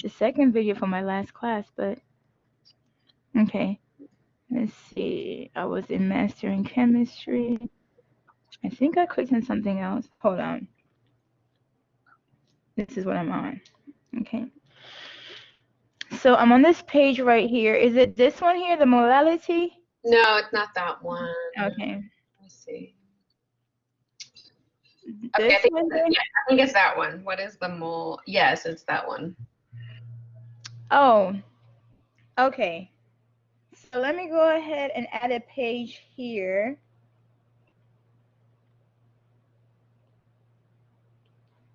the second video for my last class, but okay. Let's see. I was in mastering chemistry. I think I clicked on something else. Hold on. This is what I'm on. Okay. So I'm on this page right here. Is it this one here, the modality? No, it's not that one. Okay. Let me see. This Okay, one here? yeah, I think it's that one. What is the mole? Yes, it's that one. Oh, okay. So let me go ahead and add a page here.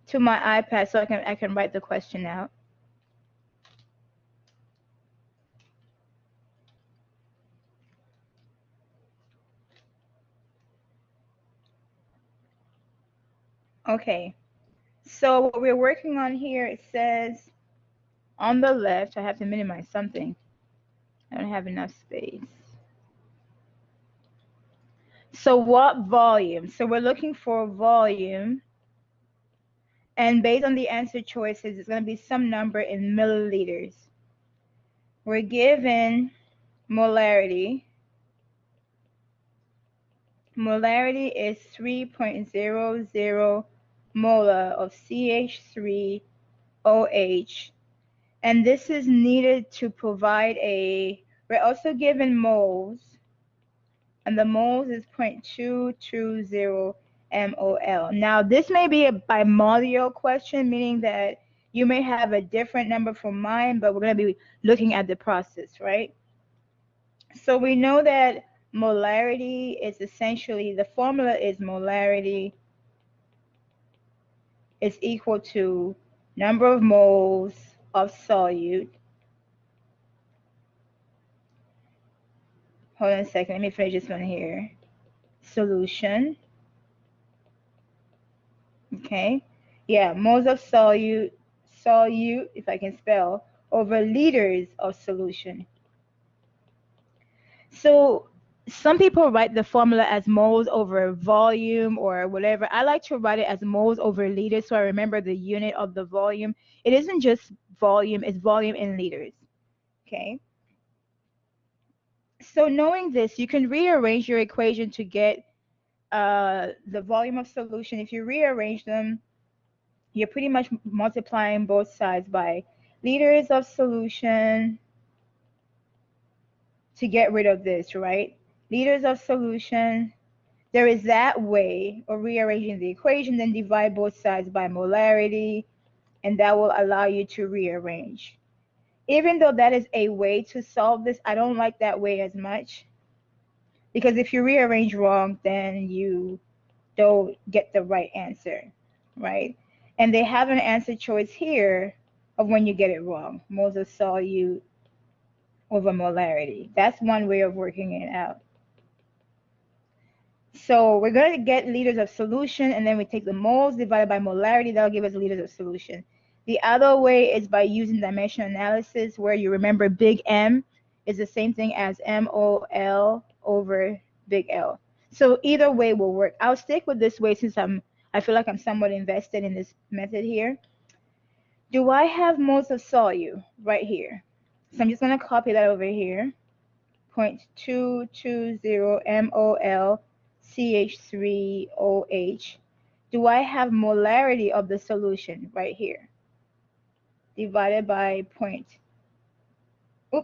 To my iPad so I can write the question out. Okay. So what we're working on here, it says on the left, I have to minimize something. I don't have enough space. So what volume? So we're looking for volume. And based on the answer choices, it's going to be some number in milliliters. We're given molarity. Molarity is 3.00 molar of CH3OH. And this is needed to provide we're also given moles. And the moles is 0.220 mol. Now, this may be a bimodal question, meaning that you may have a different number from mine, but we're going to be looking at the process, right? So we know that molarity is essentially, the formula is molarity is equal to number of moles of solute. Hold on a second, let me finish this one here. Solution. Okay, yeah, moles of solute, if I can spell, over liters of solution. So some people write the formula as moles over volume or whatever. I like to write it as moles over liters so I remember the unit of the volume. It isn't just volume, it's volume in liters. Okay. So knowing this, you can rearrange your equation to get the volume of solution. If you rearrange them, you're pretty much multiplying both sides by liters of solution to get rid of this, right? Liters of solution. There is that way of rearranging the equation, then divide both sides by molarity, and that will allow you to rearrange. Even though that is a way to solve this, I don't like that way as much, because if you rearrange wrong, then you don't get the right answer, right? And they have an answer choice here of when you get it wrong. Moles of solute over molarity. That's one way of working it out. So we're going to get liters of solution, and then we take the moles divided by molarity. That'll give us liters of solution. The other way is by using dimensional analysis, where you remember big M is the same thing as MOL over big L. So either way will work. I'll stick with this way since I feel like I'm somewhat invested in this method here. Do I have moles of solute right here? So I'm just going to copy that over here. 0.220 mol CH3OH. Do I have molarity of the solution right here? Divided by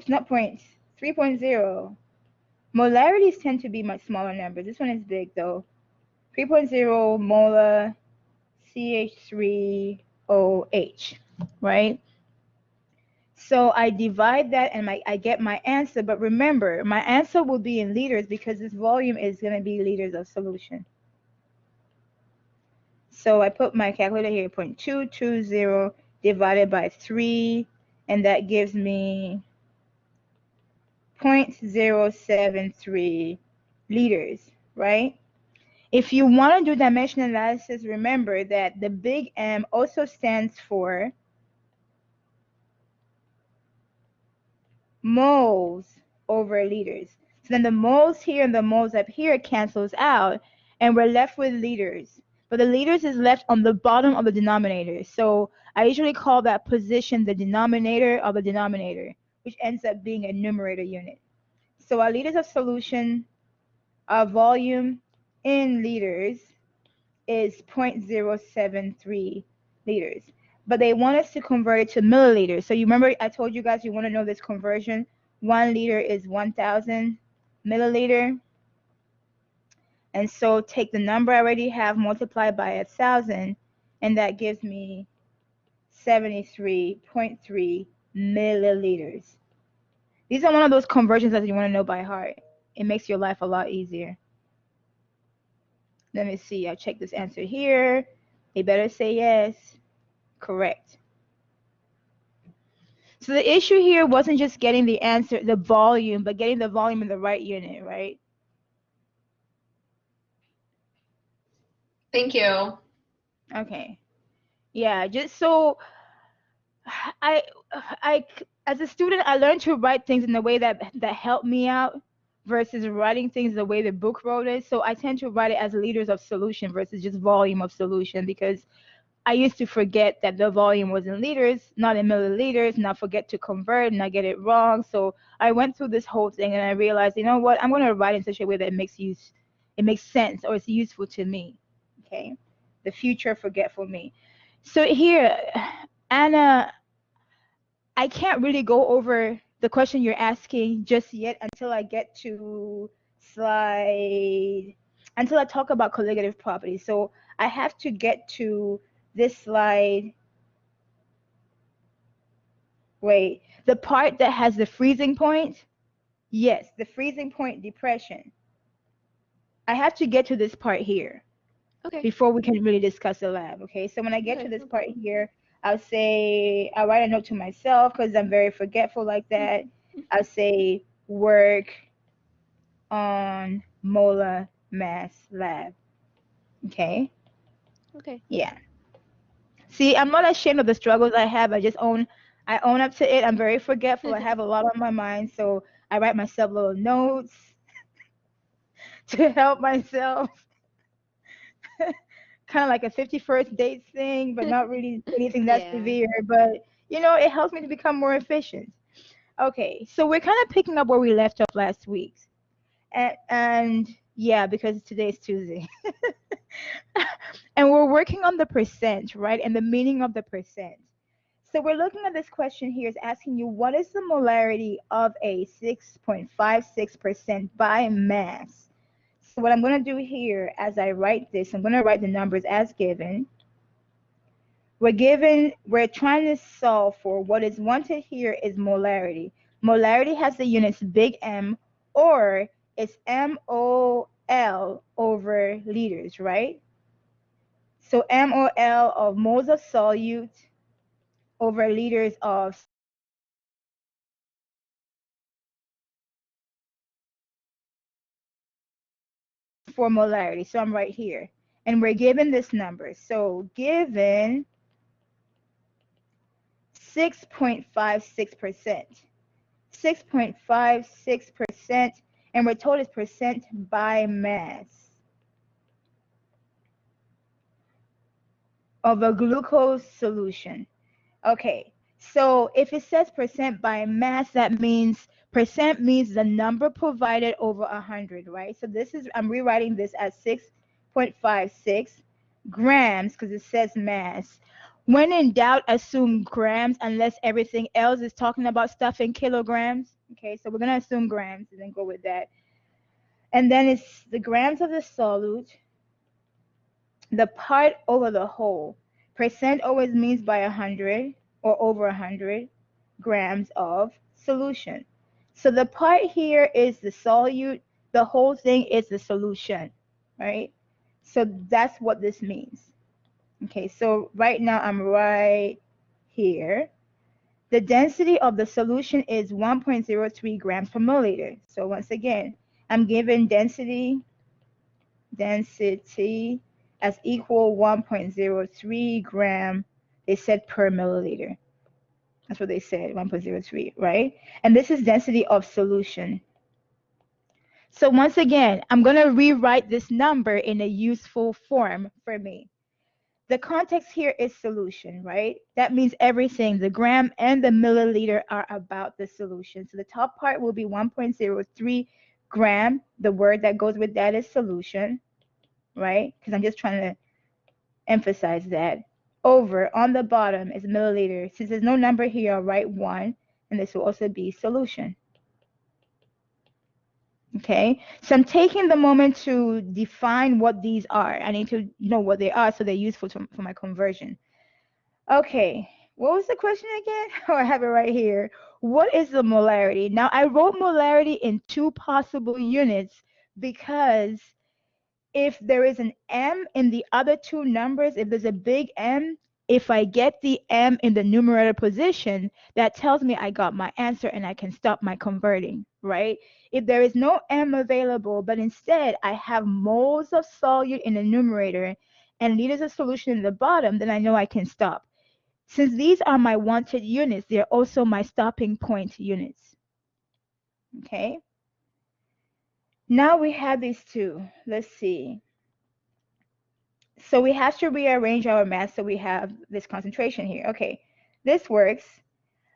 not point, 3.0. Molarities tend to be much smaller numbers. This one is big though. 3.0 molar CH3OH, right? So I divide that and I get my answer. But remember, my answer will be in liters because this volume is going to be liters of solution. So I put my calculator here, 0.220 divided by 3, and that gives me 0.073 liters, right? If you want to do dimensional analysis, remember that the big M also stands for moles over liters. So then the moles here and the moles up here cancels out, and we're left with liters. but the liters is left on the bottom of the denominator. So I usually call that position the denominator of the denominator, which ends up being a numerator unit. So our liters of solution, our volume in liters is 0.073 liters. But they want us to convert it to milliliters. So you remember I told you guys you want to know this conversion. 1 liter is 1,000 milliliter. And so take the number I already have, multiplied by 1,000, and that gives me 73.3 milliliters. These are one of those conversions that you want to know by heart. It makes your life a lot easier. Let me see. I'll check this answer here. They better say yes. Correct. So the issue here wasn't just getting the answer, the volume, but getting the volume in the right unit, right? Thank you. Okay. Yeah, just so I I as a student I learned to write things in a way that helped me out versus writing things the way the book wrote it. So I tend to write it as liters of solution versus just volume of solution, because I used to forget that the volume was in liters, not in milliliters, and I forget to convert and I get it wrong. So I went through this whole thing and I realized, you know what, I'm going to write in such a way that it makes sense, or it's useful to me. Okay, the future forgetful me. So here, Anna, I can't really go over the question you're asking just yet until I get to slide, until I talk about colligative properties. So I have to get to this slide. Wait, the part that has the freezing point? Yes, the freezing point depression. I have to get to this part here. Okay. Before we can really discuss the lab. Okay, so when I get to Okay, this no part problem. here, I'll write a note to myself because I'm very forgetful like that. I'll say work on molar mass lab. Okay, Okay. yeah. See, I'm not ashamed of the struggles I have. I own up to it. I'm very forgetful. I have a lot on my mind, so I write myself little notes to help myself. Kind of like a 51st dates thing, but not really anything that Yeah. severe. But it helps me to become more efficient. Okay, so we're kind of picking up where we left off last week, and yeah, because today's Tuesday, and we're working on the percent, right, and the meaning of the percent. So we're looking at this question here is asking you what is the molarity of a 6.56% by mass. So what I'm going to do here as I write this, I'm going to write the numbers as given. We're trying to solve for what is wanted here is molarity. Molarity has the units big M, or it's MOL over liters, right? So MOL of moles of solute over liters of for molarity. So I'm right here. And we're given this number. So given 6.56%. 6.56%, and we're told it's percent by mass of a glucose solution. Okay, so if it says percent by mass, that means percent means the number provided over 100, right? So I'm rewriting this as 6.56 grams because it says mass. When in doubt, assume grams unless everything else is talking about stuff in kilograms. Okay, so we're going to assume grams and then go with that. And then it's the grams of the solute, the part over the whole. Percent always means by 100 or over 100 grams of solution. So the part here is the solute, the whole thing is the solution, right? So that's what this means. Okay, so right now I'm right here. The density of the solution is 1.03 grams per milliliter. So once again, I'm given density as equal 1.03 gram, they said per milliliter. That's what they said, 1.03, right? And this is density of solution. So once again, I'm going to rewrite this number in a useful form for me. The context here is solution, right? That means everything, the gram and the milliliter are about the solution. So the top part will be 1.03 gram. The word that goes with that is solution, right? Because I'm just trying to emphasize that. Over on the bottom is milliliter. Since there's no number here, I'll write 1, and this will also be solution. Okay, so I'm taking the moment to define what these are. I need to know what they are so they're useful for my conversion. Okay, what was the question again? Oh, I have it right here. What is the molarity? Now, I wrote molarity in two possible units because if there is an M in the other two numbers, if there's a big M, if I get the M in the numerator position, that tells me I got my answer and I can stop my converting, right? If there is no M available, but instead I have moles of solute in the numerator and liters of solution in the bottom, then I know I can stop. Since these are my wanted units, they're also my stopping point units. Okay? Now we have these two. Let's see. So we have to rearrange our mass so we have this concentration here. Okay, this works.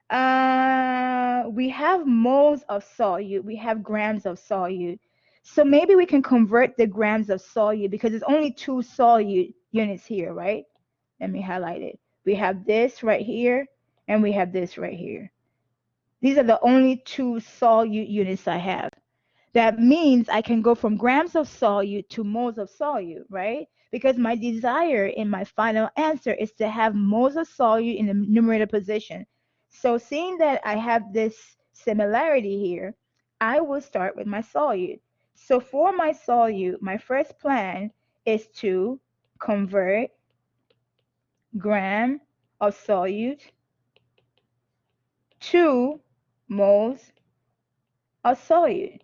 We have moles of solute. We have grams of solute. So maybe we can convert the grams of solute because there's only two solute units here, right? Let me highlight it. We have this right here, and we have this right here. These are the only two solute units I have. That means I can go from grams of solute to moles of solute, right? Because my desire in my final answer is to have moles of solute in the numerator position. So seeing that I have this similarity here, I will start with my solute. So for my solute, my first plan is to convert gram of solute to moles of solute.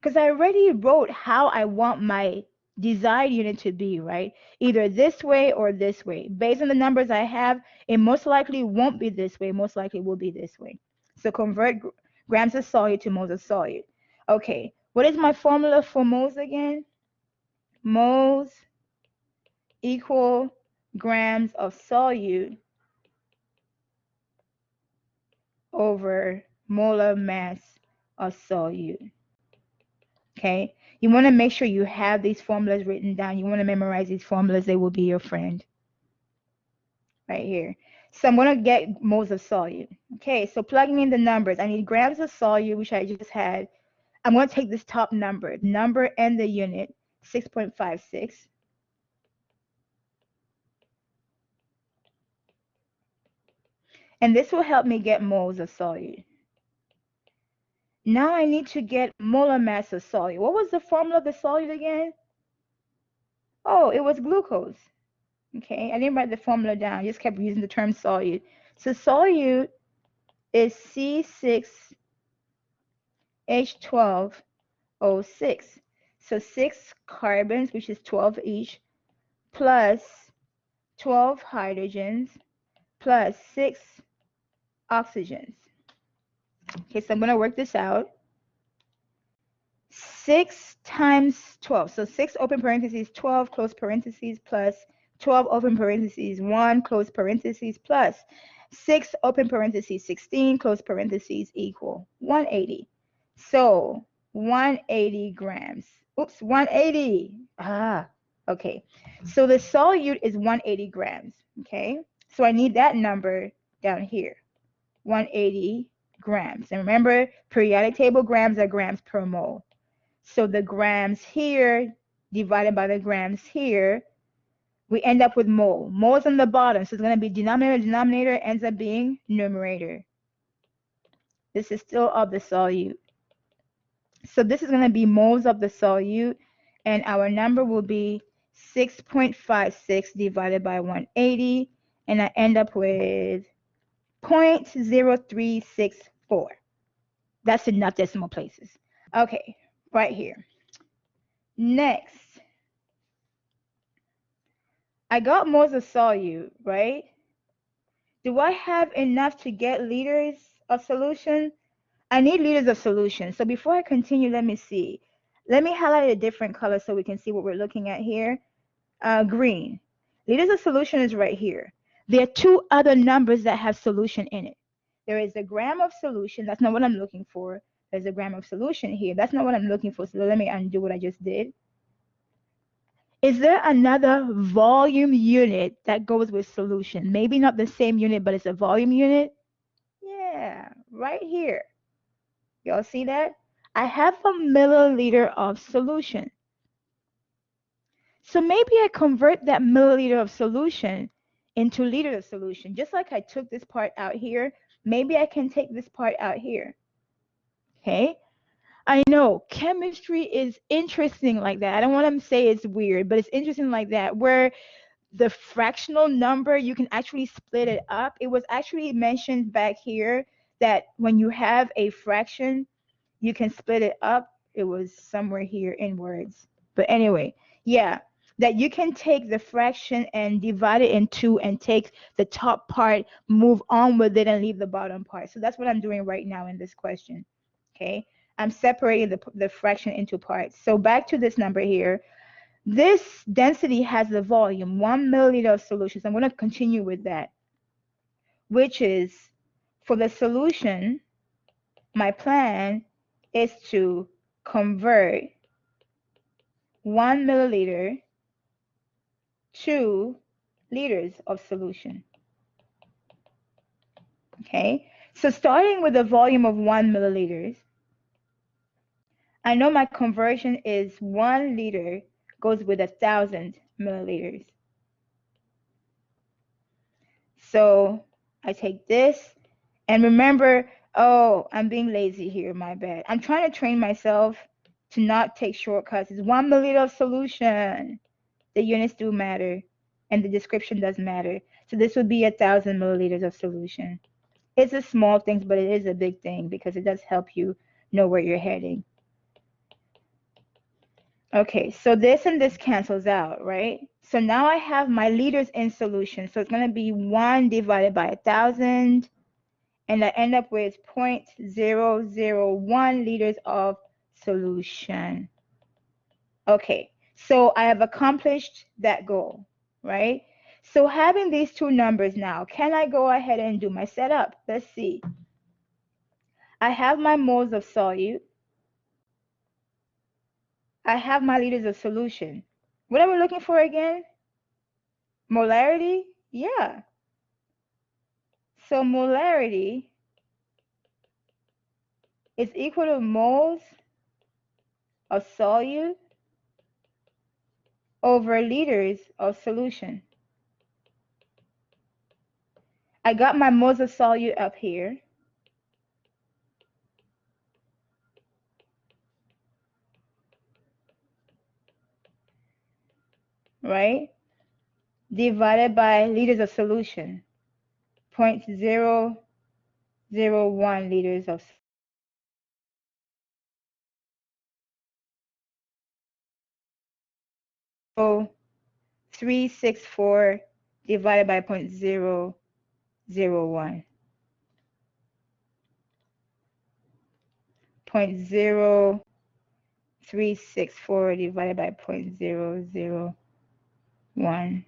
Because I already wrote how I want my desired unit to be, right? Either this way or this way. Based on the numbers I have, it most likely won't be this way, most likely will be this way. So convert grams of solute to moles of solute. Okay, what is my formula for moles again? Moles equal grams of solute over molar mass of solute. Okay, you want to make sure you have these formulas written down. You want to memorize these formulas. They will be your friend right here. So I'm going to get moles of solute. Okay, so plugging in the numbers, I need grams of solute, which I just had. I'm going to take this top number and the unit, 6.56. And this will help me get moles of solute. Now I need to get molar mass of solute. What was the formula of the solute again? Oh, it was glucose. Okay, I didn't write the formula down. I just kept using the term solute. So solute is C6H12O6. So 6 carbons, which is 12 each, plus 12 hydrogens, plus 6 oxygens. Okay, so I'm going to work this out. 6 times 12. So 6 open parentheses, 12 close parentheses, plus 12 open parentheses, 1 close parentheses, plus 6 open parentheses, 16 close parentheses equal 180. So 180 grams. Oops, 180. Okay. So the solute is 180 grams. Okay. So I need that number down here. 180 grams. And remember, periodic table grams are grams per mole. So the grams here divided by the grams here, we end up with mole. Mole's on the bottom, so it's going to be denominator. Denominator ends up being numerator. This is still of the solute. So this is going to be moles of the solute, and our number will be 6.56 divided by 180, and I end up with 0.0364. That's enough decimal places. Okay, right here. Next, I got moles of solute, right? Do I have enough to get liters of solution? I need liters of solution. So before I continue, let me see. Let me highlight a different color so we can see what we're looking at here. Green. Liters of solution is right here. There are two other numbers that have solution in it. There is a gram of solution. That's not what I'm looking for. There's a gram of solution here. That's not what I'm looking for. So let me undo what I just did. Is there another volume unit that goes with solution? Maybe not the same unit, but it's a volume unit. Yeah, right here. Y'all see that? I have a milliliter of solution. So maybe I convert that milliliter of solution into liter of solution. Just like I took this part out here, maybe I can take this part out here. Okay? I know chemistry is interesting like that. I don't want to say it's weird, but it's interesting like that, where the fractional number, you can actually split it up. It was actually mentioned back here that when you have a fraction, you can split it up. It was somewhere here in words. But anyway, yeah, that you can take the fraction and divide it in two and take the top part, move on with it, and leave the bottom part. So that's what I'm doing right now in this question. Okay, I'm separating the fraction into parts. So back to this number here. This density has the volume, 1 milliliter of solution. So I'm going to continue with that, which is for the solution, my plan is to convert 1 milliliter to liters of solution. Okay, so starting with a volume of 1 milliliters, I know my conversion is 1 liter goes with 1,000 milliliters. So I take this, and remember, oh, I'm being lazy here, my bad. I'm trying to train myself to not take shortcuts. It's 1 milliliter of solution. The units do matter, and the description does matter. So this would be 1,000 milliliters of solution. It's a small thing, but it is a big thing because it does help you know where you're heading. Okay, so this and this cancels out, right? So now I have my liters in solution. So it's going to be 1 divided by 1,000, and I end up with 0.001 liters of solution. Okay, so I have accomplished that goal, right? So having these two numbers now, can I go ahead and do my setup? Let's see. I have my moles of solute. I have my liters of solution. What are we looking for again? Molarity? Yeah. So molarity is equal to moles of solute over liters of solution. I got my moles of solute up here. Right? Divided by liters of solution. 0.001 liters of 364 divided by 0.001. 0.0364 divided by 0.001.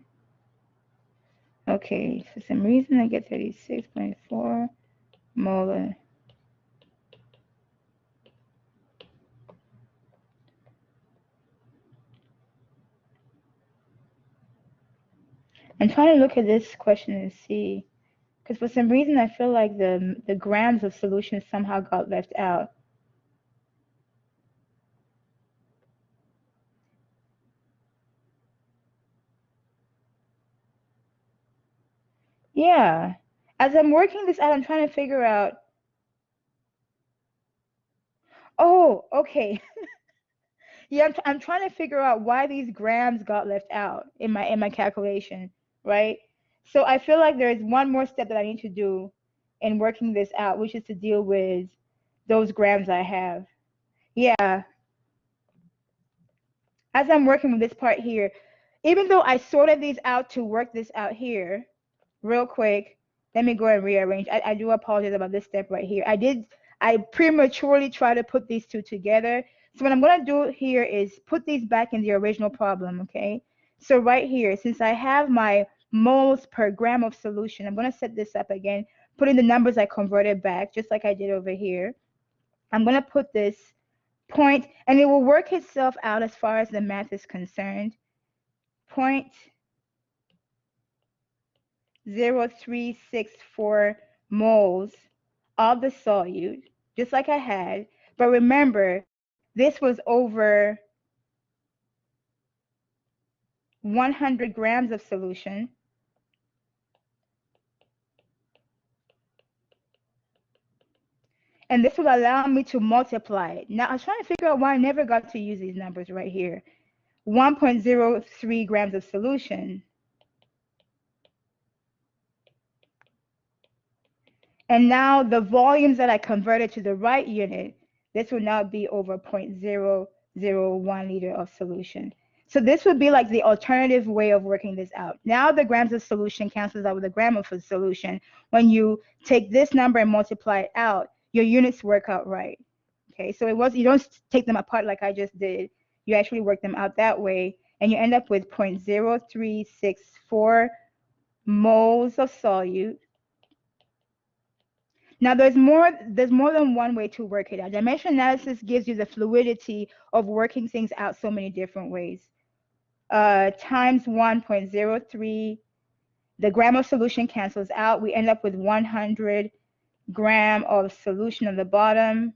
Okay, for some reason I get 36.4 molar. I'm trying to look at this question and see, because for some reason I feel like the grams of solution somehow got left out. Yeah, as I'm working this out, I'm trying to figure out. Oh, okay. Yeah, I'm trying to figure out why these grams got left out in my calculation, right? So I feel like there's one more step that I need to do in working this out, which is to deal with those grams I have. Yeah, as I'm working with this part here, even though I sorted these out to work this out here, real quick, let me go and rearrange. I do apologize about this step right here. I prematurely try to put these two together. So what I'm going to do here is put these back in the original problem, okay? So right here, since I have my moles per gram of solution, I'm going to set this up again, put in the numbers I converted back, just like I did over here. I'm going to put this point, and it will work itself out as far as the math is concerned. 0.0364 moles of the solute, just like I had. But remember, this was over 100 grams of solution. And this will allow me to multiply it. Now, I was trying to figure out why I never got to use these numbers right here. 1.03 grams of solution. And now the volumes that I converted to the right unit, this will now be over 0.001 liter of solution. So this would be like the alternative way of working this out. Now the grams of solution cancels out with a gram of solution. When you take this number and multiply it out, your units work out right. Okay, so you don't take them apart like I just did. You actually work them out that way, and you end up with 0.0364 moles of solute. Now there's more than one way to work it out. Dimensional analysis gives you the fluidity of working things out so many different ways. Times 1.03, the gram of solution cancels out. We end up with 100 gram of solution on the bottom.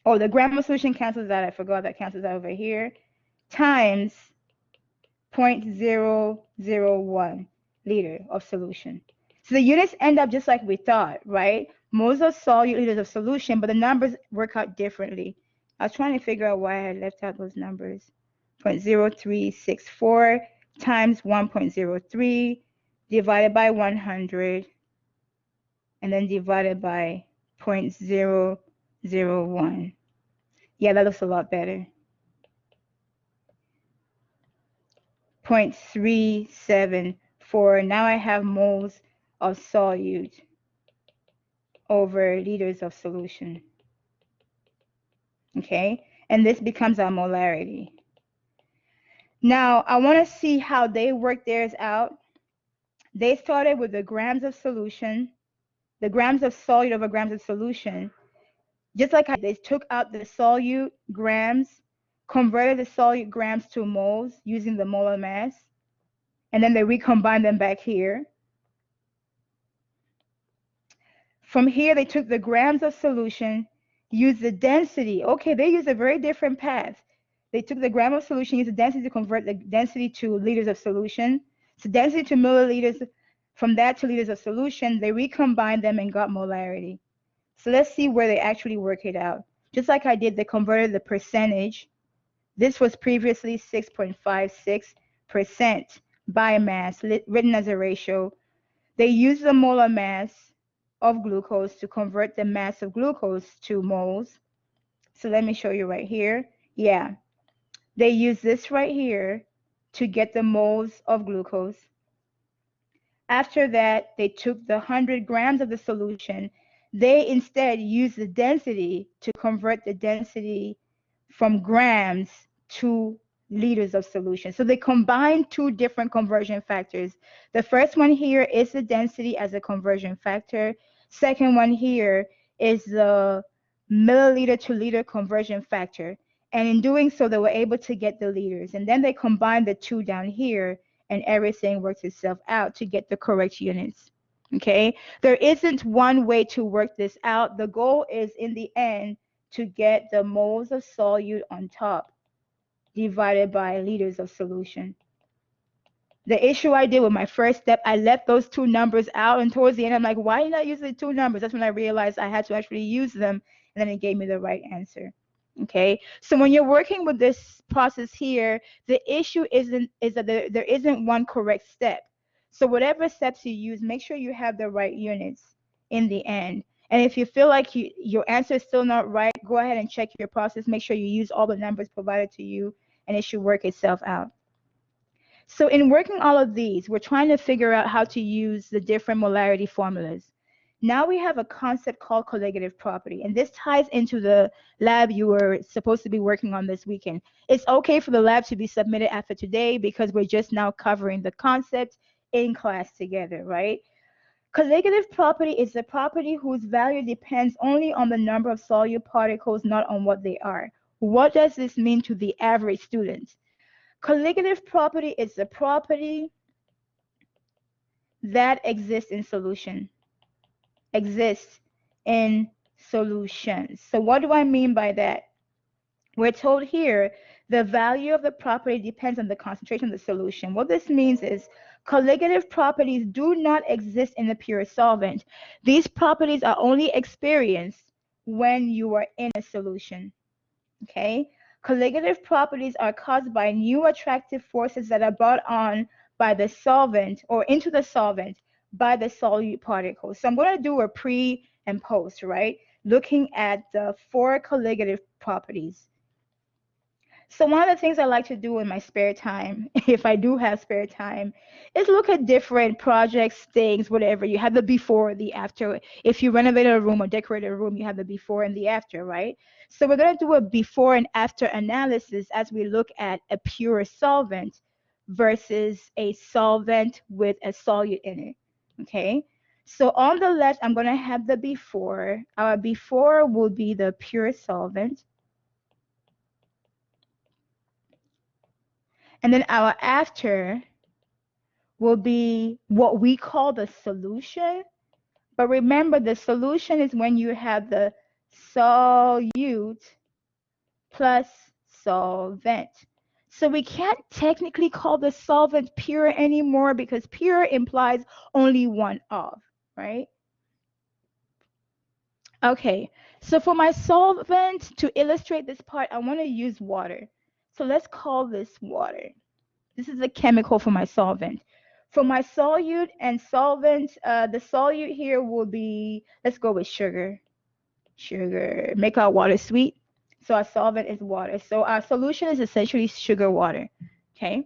Oh, the gram of solution cancels out. I forgot that cancels out over here. Times 0.001 liter of solution. So the units end up just like we thought, right? Moles of solute, liters of solution, but the numbers work out differently. I was trying to figure out why I had left out those numbers. 0.0364 times 1.03 divided by 100, and then divided by 0.001. Yeah, that looks a lot better. 0.374. Now I have moles of solute over liters of solution. Okay, and this becomes our molarity. Now I want to see how they work theirs out. They started with the grams of solution, the grams of solute over grams of solution. Just like they took out the solute grams, converted the solute grams to moles using the molar mass, and then they recombined them back here. From here, they took the grams of solution, used the density. Okay, they used a very different path. They took the gram of solution, used the density to convert the density to liters of solution. So density to milliliters, from that to liters of solution, they recombined them and got molarity. So let's see where they actually work it out. Just like I did, they converted the percentage. This was previously 6.56% by mass, written as a ratio. They used the molar mass of glucose to convert the mass of glucose to moles. So let me show you right here. Yeah, they use this right here to get the moles of glucose. After that, they took the 100 grams of the solution. They instead used the density to convert the density from grams to liters of solution. So they combine two different conversion factors. The first one here is the density as a conversion factor. Second one here is the milliliter to liter conversion factor. And in doing so, they were able to get the liters. And then they combined the two down here, and everything works itself out to get the correct units. Okay, there isn't one way to work this out. The goal is in the end to get the moles of solute on top divided by liters of solution. The issue I did with my first step, I left those two numbers out, and towards the end I'm like, why did I use the two numbers? That's when I realized I had to actually use them, and then it gave me the right answer. Okay, so when you're working with this process here, the issue is that there isn't one correct step. So whatever steps you use, make sure you have the right units in the end. And if you feel like your answer is still not right, go ahead and check your process. Make sure you use all the numbers provided to you, and it should work itself out. So in working all of these, we're trying to figure out how to use the different molarity formulas. Now we have a concept called colligative property, and this ties into the lab you were supposed to be working on this weekend. It's okay for the lab to be submitted after today because we're just now covering the concept in class together, right? Colligative property is a property whose value depends only on the number of solute particles, not on what they are. What does this mean to the average student? Colligative property is a property that exists in solution. Exists in solutions. So what do I mean by that? We're told here the value of the property depends on the concentration of the solution. What this means is colligative properties do not exist in the pure solvent. These properties are only experienced when you are in a solution. Okay? Colligative properties are caused by new attractive forces that are brought on by the solvent or into the solvent by the solute particles. So I'm going to do a pre and post, right? Looking at the 4 colligative properties. So one of the things I like to do in my spare time, if I do have spare time, is look at different projects, things, whatever. You have the before, the after. If you renovate a room or decorate a room, you have the before and the after, right? So we're going to do a before and after analysis as we look at a pure solvent versus a solvent with a solute in it, okay? So on the left, I'm going to have the before. Our before will be the pure solvent. And then our after will be what we call the solution. But remember, the solution is when you have the solute plus solvent. So we can't technically call the solvent pure anymore because pure implies only one of, right? Okay, so for my solvent, to illustrate this part, I want to use water. So let's call this water. This is a chemical for my solvent. For my solute and solvent, the solute here will be, let's go with sugar. Sugar, make our water sweet. So our solvent is water. So our solution is essentially sugar water, okay?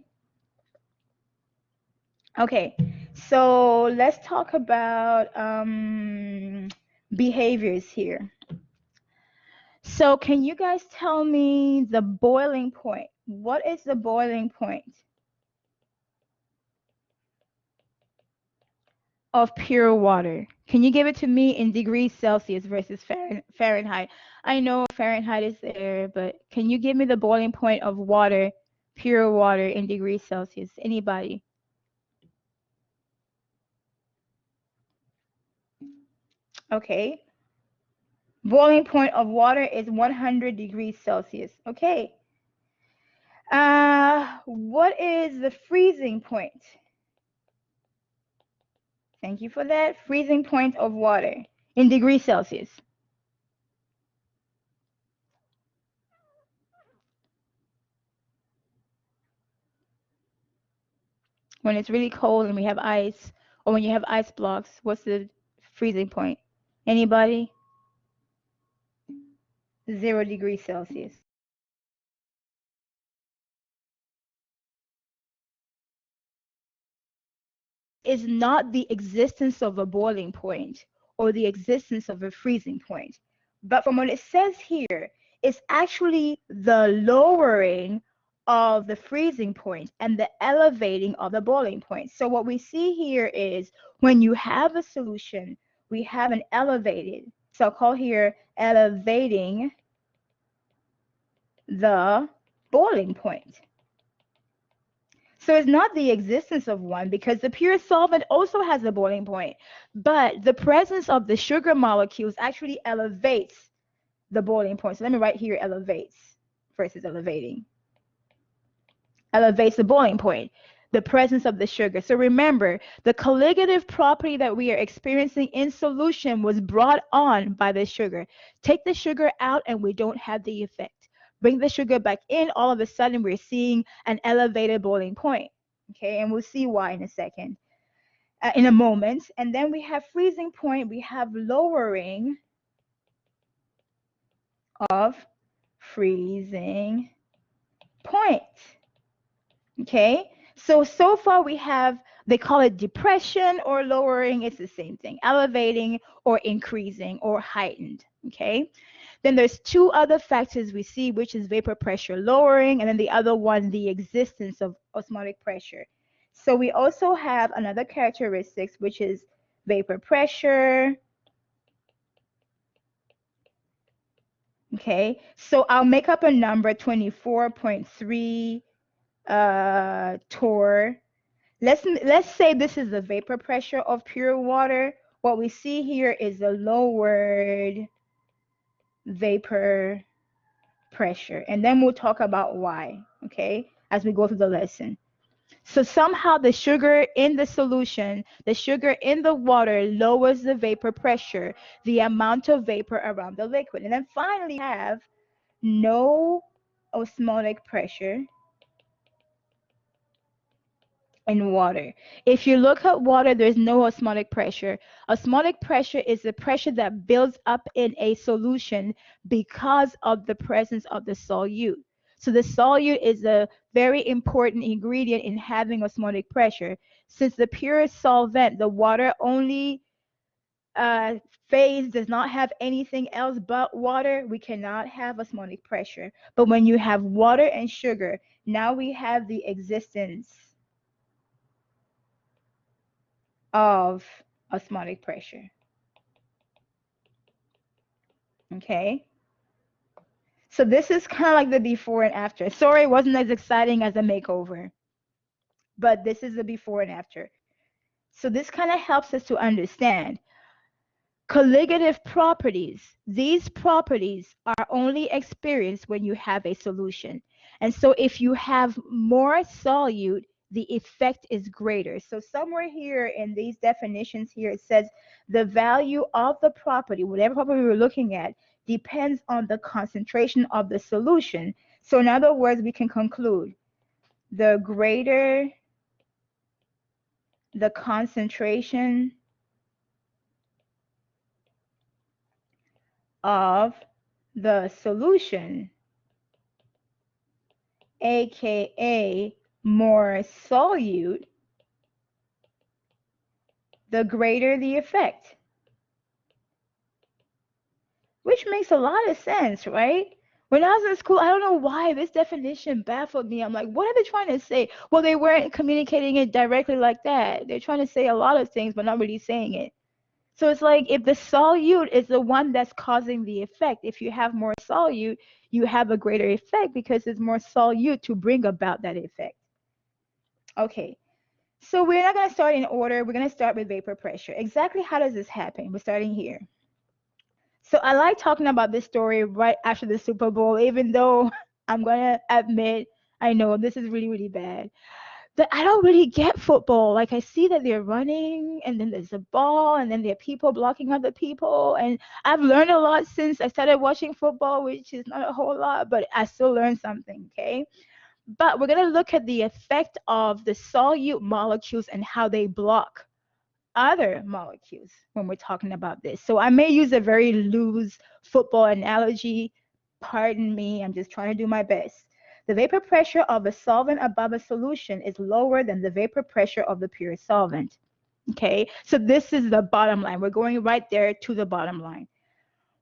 Okay, so let's talk about behaviors here. So can you guys tell me the boiling point? What is the boiling point of pure water? Can you give it to me in degrees Celsius versus Fahrenheit? I know Fahrenheit is there, but can you give me the boiling point of water, pure water in degrees Celsius? Anybody? Okay. Boiling point of water is 100 degrees Celsius. Okay. What is the freezing point? Thank you for that. Freezing point of water in degrees Celsius. When it's really cold and we have ice, or when you have ice blocks, what's the freezing point? Anybody? 0 degrees Celsius. Is not the existence of a boiling point or the existence of a freezing point. But from what it says here, it's actually the lowering of the freezing point and the elevating of the boiling point. So what we see here is when you have a solution, we have an elevated, so I'll call here elevating the boiling point. So it's not the existence of one because the pure solvent also has a boiling point, but the presence of the sugar molecules actually elevates the boiling point. So let me write here elevates versus elevating. Elevates the boiling point, the presence of the sugar. So remember, the colligative property that we are experiencing in solution was brought on by the sugar. Take the sugar out and we don't have the effect. Bring the sugar back in, all of a sudden we're seeing an elevated boiling point. Okay, and we'll see why in a second, in a moment. And then we have freezing point, we have lowering of freezing point. Okay, so far we have They call it depression or lowering. It's the same thing. Elevating or increasing or heightened. Okay. Then there's two other factors we see, which is vapor pressure lowering, and then the other one, the existence of osmotic pressure. So we also have another characteristics, which is vapor pressure. Okay. So I'll make up a number 24.3 torr. Let's say this is the vapor pressure of pure water. What we see here is a lowered vapor pressure, and then we'll talk about why, okay, as we go through the lesson. So somehow the sugar in the solution, the sugar in the water lowers the vapor pressure, the amount of vapor around the liquid. And then finally have no osmotic pressure in water. If you look at water, there's no osmotic pressure. Osmotic pressure is the pressure that builds up in a solution because of the presence of the solute. So the solute is a very important ingredient in having osmotic pressure. Since the purest solvent, the water only uh, phase does not have anything else but water, we cannot have osmotic pressure. But when you have water and sugar, now we have the existence of osmotic pressure. Okay. So this is kind of like the before and after. Sorry, it wasn't as exciting as a makeover, but this is the before and after. So this kind of helps us to understand colligative properties. These properties are only experienced when you have a solution. And so if you have more solute, the effect is greater. So somewhere here in these definitions here, it says the value of the property, whatever property we're looking at, depends on the concentration of the solution. So in other words, we can conclude the greater the concentration of the solution, aka more solute, the greater the effect. Which makes a lot of sense, right? When I was in school, I don't know why this definition baffled me. I'm like, what are they trying to say? Well, they weren't communicating it directly like that. They're trying to say a lot of things, but not really saying it. So it's like if the solute is the one that's causing the effect, if you have more solute, you have a greater effect because there's more solute to bring about that effect. Okay, so we're not going to start in order. We're going to start with vapor pressure. Exactly how does this happen? We're starting here. So I like talking about this story right after the Super Bowl, even though I'm going to admit, I know this is really, really bad. That I don't really get football. Like I see that they're running and then there's a ball and then there are people blocking other people. And I've learned a lot since I started watching football, which is not a whole lot, but I still learned something, okay? But we're going to look at the effect of the solute molecules and how they block other molecules when we're talking about this. So I may use a very loose football analogy. Pardon me, I'm just trying to do my best. The vapor pressure of a solvent above a solution is lower than the vapor pressure of the pure solvent. Okay, so this is the bottom line. We're going right there to the bottom line.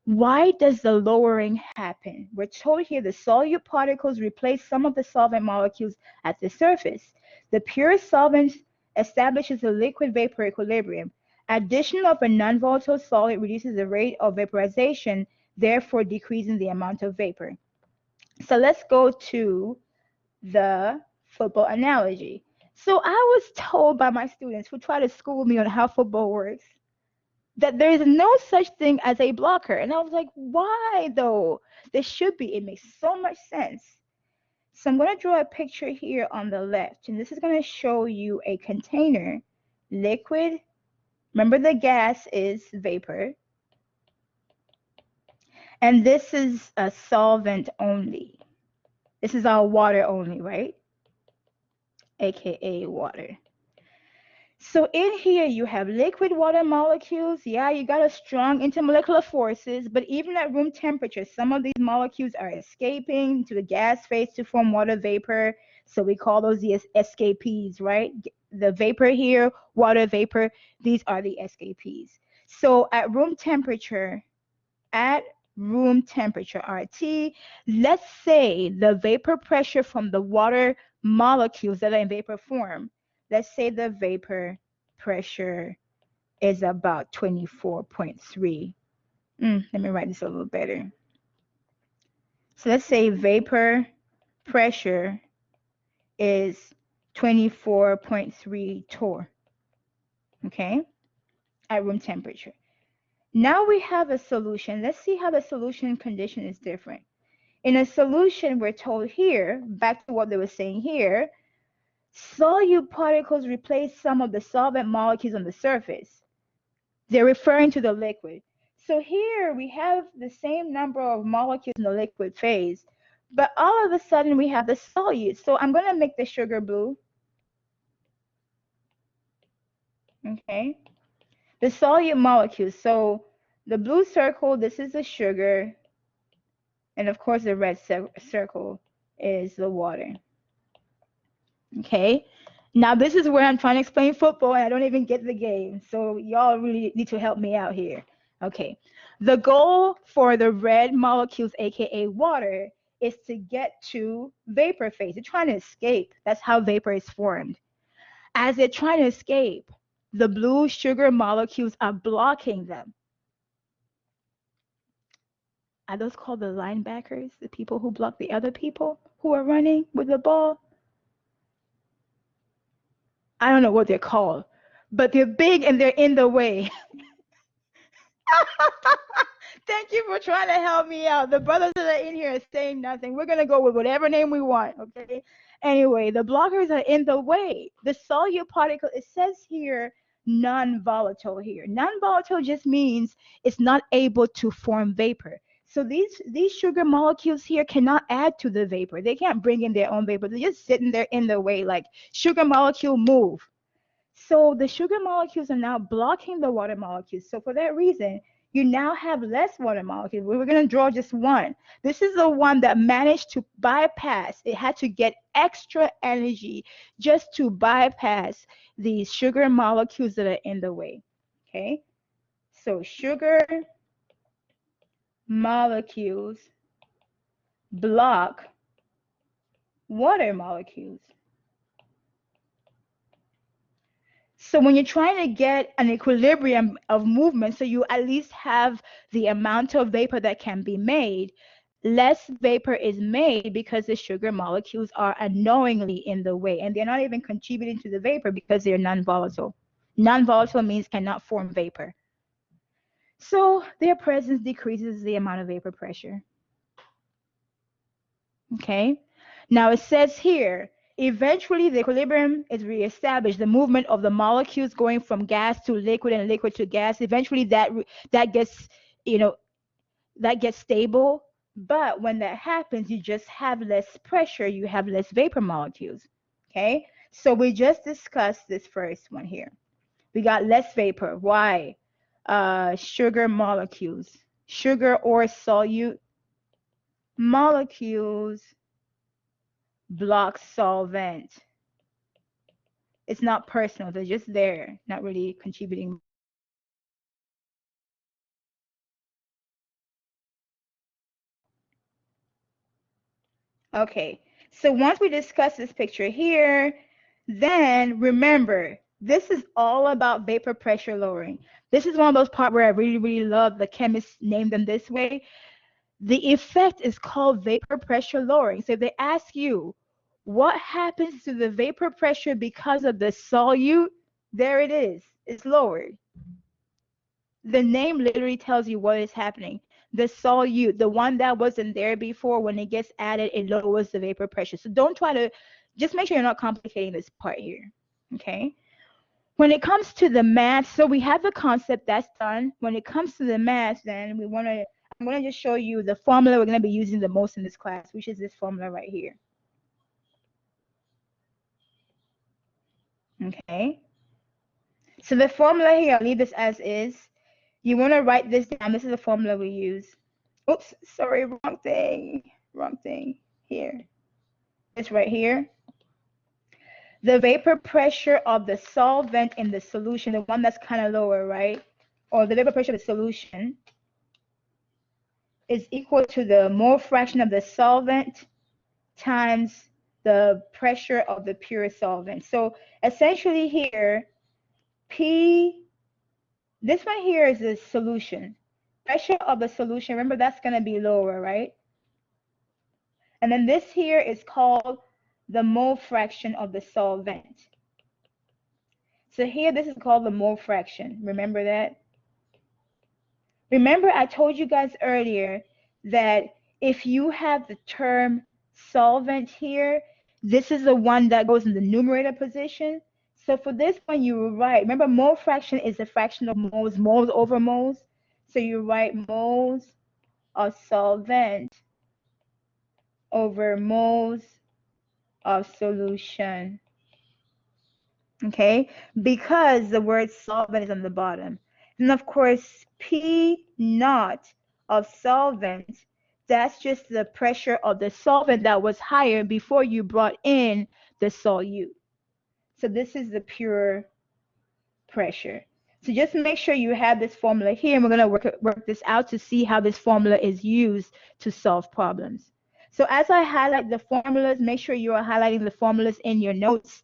Why does the lowering happen? We're told here the solute particles replace some of the solvent molecules at the surface. The pure solvent establishes a liquid-vapor equilibrium. Addition of a non-volatile solid reduces the rate of vaporization, therefore decreasing the amount of vapor. So let's go to the football analogy. So I was told by my students who try to school me on how football works that there is no such thing as a blocker. And I was like, why though? There should be. It makes so much sense. So I'm going to draw a picture here on the left, and this is going to show you a container, liquid. Remember the gas is vapor. And this is a solvent only. This is our water only, right? AKA water. So in here you have liquid water molecules. Yeah, you got a strong intermolecular forces, but even at room temperature, some of these molecules are escaping to the gas phase to form water vapor. So we call those the escapees, right? the vapor here, water vapor, these are the escapees. So at room temperature, RT, let's say the vapor pressure from the water molecules that are in vapor form, let's say the vapor pressure is about 24.3. Let me write this a little better. So let's say vapor pressure is 24.3 torr, okay, at room temperature. Now we have a solution. Let's see how the solution condition is different. In a solution, we're told here, back to what they were saying here, solute particles replace some of the solvent molecules on the surface. They're referring to the liquid. So here we have the same number of molecules in the liquid phase, but all of a sudden we have the solute. So I'm going to make the sugar blue. Okay. The solute molecules. So the blue circle, this is the sugar. And of course, the red circle is the water. Okay. Now, this is where I'm trying to explain football and I don't even get the game. So y'all really need to help me out here. Okay. The goal for the red molecules, aka water, is to get to vapor phase. They're trying to escape. That's how vapor is formed. As they're trying to escape, the blue sugar molecules are blocking them. Are those called the linebackers? The people who block the other people who are running with the ball? I don't know what they're called, but they're big and they're in the way. Thank you for trying to help me out. The brothers that are in here are saying nothing. We're going to go with whatever name we want, okay? Anyway, the blockers are in the way. The solute particle, it says here, non-volatile here. Non-volatile just means it's not able to form vapor. So these sugar molecules here cannot add to the vapor. They can't bring in their own vapor. They're just sitting there in the way, like, sugar molecule, move. So the sugar molecules are now blocking the water molecules. So for that reason, you now have less water molecules. We were going to draw just one. This is the one that managed to bypass. It had to get extra energy just to bypass these sugar molecules that are in the way. Okay? So sugar molecules block water molecules. So when you're trying to get an equilibrium of movement, so you at least have the amount of vapor that can be made, less vapor is made because the sugar molecules are unknowingly in the way, and they're not even contributing to the vapor because they're non-volatile. Non-volatile means cannot form vapor. So their presence decreases the amount of vapor pressure. Okay? Now it says here, eventually the equilibrium is reestablished. The movement of the molecules going from gas to liquid and liquid to gas, eventually that gets, that gets stable. But when that happens, you just have less pressure, you have less vapor molecules. Okay? So we just discussed this first one here. We got less vapor. Why? Sugar molecules. Sugar or solute molecules block solvent. It's not personal. They're just there, not really contributing. Okay, so once we discuss this picture here, then remember, this is all about vapor pressure lowering. This is one of those parts where I really, really love the chemists name them this way. The effect is called vapor pressure lowering. So if they ask you, what happens to the vapor pressure because of the solute? There it is. It's lowered. The name literally tells you what is happening. The solute, the one that wasn't there before, when it gets added, it lowers the vapor pressure. So don't try to, just make sure you're not complicating this part here. Okay? When it comes to the math, so we have the concept that's done. When it comes to the math, then I'm going to just show you the formula we're going to be using the most in this class, which is this formula right here. Okay? So the formula here, I'll leave this as is. You want to write this down. This is the formula we use. Oops, sorry, wrong thing. Wrong thing. Here. It's right here. the vapor pressure of the solvent in the solution, the one that's kind of lower, right? Or the vapor pressure of the solution is equal to the mole fraction of the solvent times the pressure of the pure solvent. So essentially here, this one here is the solution. Pressure of the solution, remember that's going to be lower, right? And then this here is called the mole fraction of the solvent. So here, this is called the mole fraction. Remember that? Remember, I told you guys earlier that if you have the term solvent here, this is the one that goes in the numerator position. So for this one, you write, remember, mole fraction is a fraction of moles, moles over moles. So you write moles of solvent over moles of solution. Okay, because the word solvent is on the bottom. And of course, P naught of solvent, that's just the pressure of the solvent that was higher before you brought in the solute. So this is the pure pressure. So just make sure you have this formula here, and we're going to work this out to see how this formula is used to solve problems. So as I highlight the formulas, make sure you are highlighting the formulas in your notes.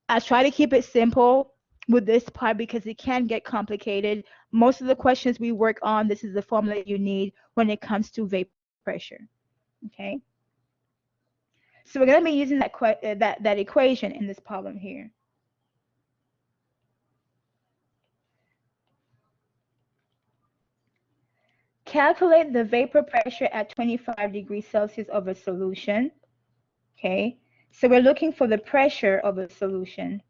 I try to keep it simple with this part because it can get complicated. Most of the questions we work on, this is the formula you need when it comes to vapor pressure. Okay. So we're going to be using that equation in this problem here. Calculate the vapor pressure at 25 degrees Celsius of a solution. Okay. So we're looking for the pressure of a solution.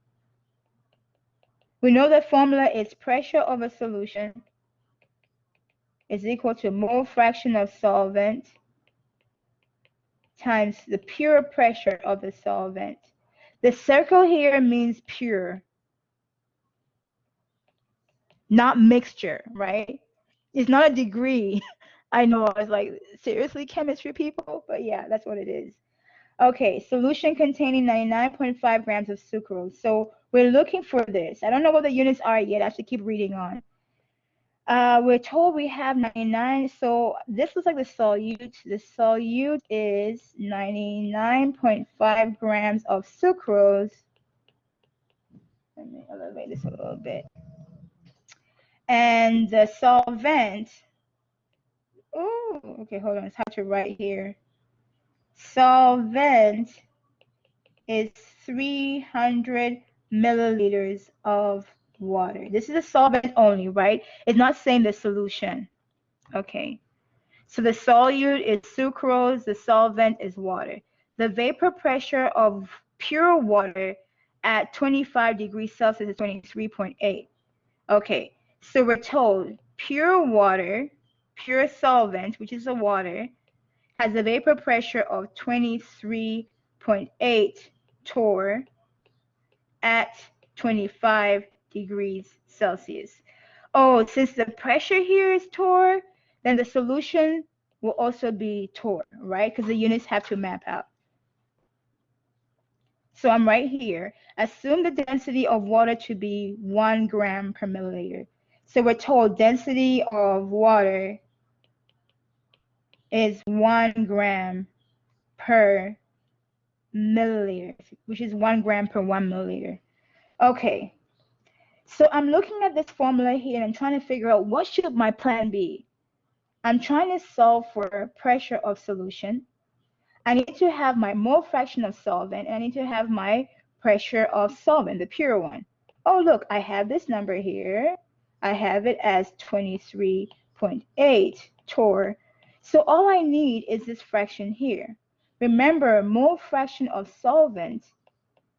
We know the formula is pressure of a solution is equal to mole fraction of solvent times the pure pressure of the solvent. The circle here means pure, not mixture, right? It's not a degree. I know, I was like, seriously, chemistry people? But yeah, that's what it is. Okay, solution containing 99.5 grams of sucrose. So we're looking for this. I don't know what the units are yet. I have to keep reading on. We're told we have 99, so this looks like the solute. The solute is 99.5 grams of sucrose. Let me elevate this a little bit. And the solvent, oh, okay, hold on, it's hard to write here. Solvent is 300 milliliters of water. This is a solvent only, right? It's not saying the solution. Okay. So the solute is sucrose, the solvent is water. The vapor pressure of pure water at 25 degrees Celsius is 23.8. Okay, so we're told pure water, pure solvent, which is the water, has a vapor pressure of 23.8 torr at 25 degrees Celsius. Oh, since the pressure here is torr, then the solution will also be torr, right? Because the units have to map out. So I'm right here. Assume the density of water to be 1 gram per milliliter. So we're told density of water is 1 gram per milliliter, which is 1 gram per 1 milliliter. Okay. So I'm looking at this formula here and I'm trying to figure out what should my plan be. I'm trying to solve for pressure of solution. I need to have my mole fraction of solvent, and I need to have my pressure of solvent, the pure one. Oh, look, I have this number here. I have it as 23.8 torr. So all I need is this fraction here. Remember, mole fraction of solvent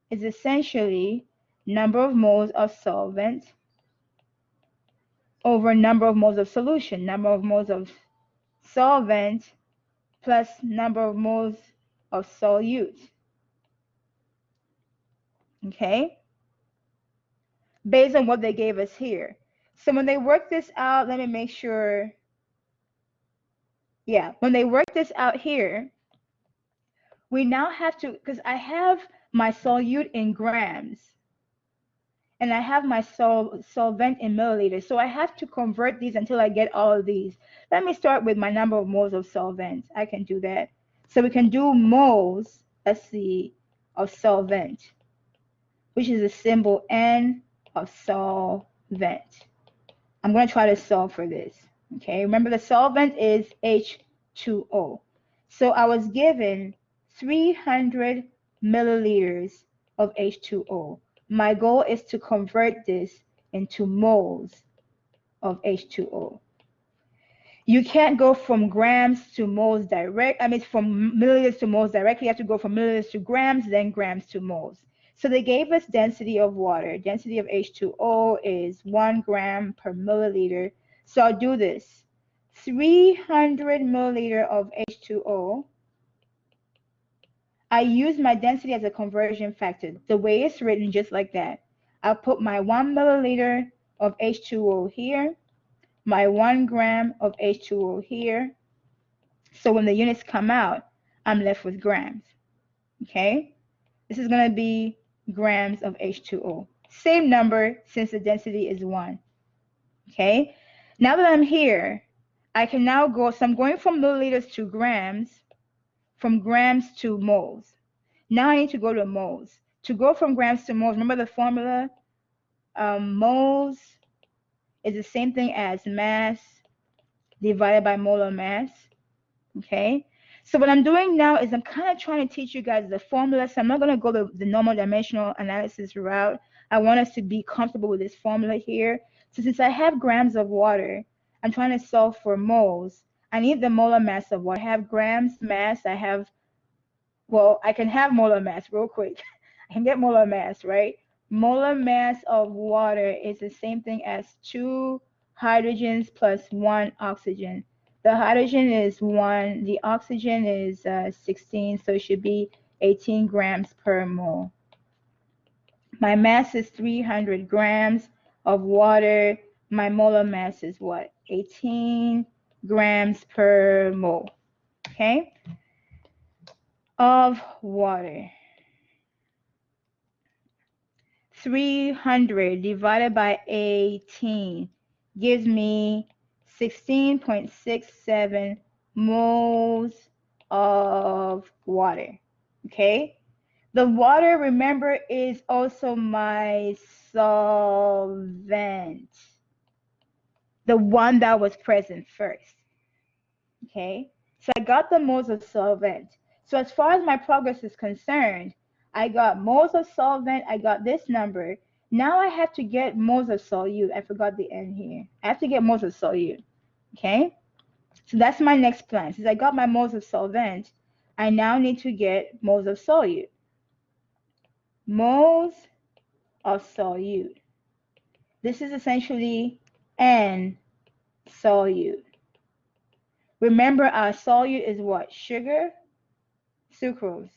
is essentially number of moles of solvent over number of moles of solution. Number of moles of solvent plus number of moles of solute. Okay? Based on what they gave us here. So when they work this out, let me make sure. Yeah, when they work this out here, we now have to, because I have my solute in grams, and I have my solvent in milliliters. So I have to convert these until I get all of these. Let me start with my number of moles of solvent. I can do that. So we can do moles, let's see, of solvent, which is the symbol N of solvent. I'm going to try to solve for this. Okay, remember the solvent is H2O. So I was given 300 milliliters of H2O. My goal is to convert this into moles of H2O. You can't go from grams to moles from milliliters to moles directly. You have to go from milliliters to grams, then grams to moles. So they gave us density of water. Density of H2O is 1 gram per milliliter. So I'll do this. 300 milliliter of H2O. I use my density as a conversion factor. The way it's written, just like that. I'll put my 1 milliliter of H2O here, my 1 gram of H2O here. So when the units come out, I'm left with grams. Okay? This is going to be grams of H2O. Same number since the density is 1. Okay? Now that I'm here, I can now go, so I'm going from milliliters to grams, from grams to moles. Now I need to go to moles. To go from grams to moles, remember the formula? Moles is the same thing as mass divided by molar mass. Okay? So what I'm doing now is I'm kind of trying to teach you guys the formula. So I'm not going to go the normal dimensional analysis route. I want us to be comfortable with this formula here. So since I have grams of water, I'm trying to solve for moles. I need the molar mass of water. I have grams mass. I can have molar mass real quick. I can get molar mass, right? Molar mass of water is the same thing as 2 hydrogens plus 1 oxygen. The hydrogen is 1, the oxygen is 16, so it should be 18 grams per mole. My mass is 300 grams of water. My molar mass is what? 18 grams per mole. Okay? Of water. 300 divided by 18 gives me 16.67 moles of water. Okay? The water, remember, is also my solvent, the one that was present first. Okay? So I got the moles of solvent. So as far as my progress is concerned, I got moles of solvent, I got this number. Now I have to get moles of solute. I forgot the N here. I have to get moles of solute. Okay? So that's my next plan. Since I got my moles of solvent, I now need to get moles of solute. Moles of solute. This is essentially N solute. Remember, our solute is what? Sugar, sucrose.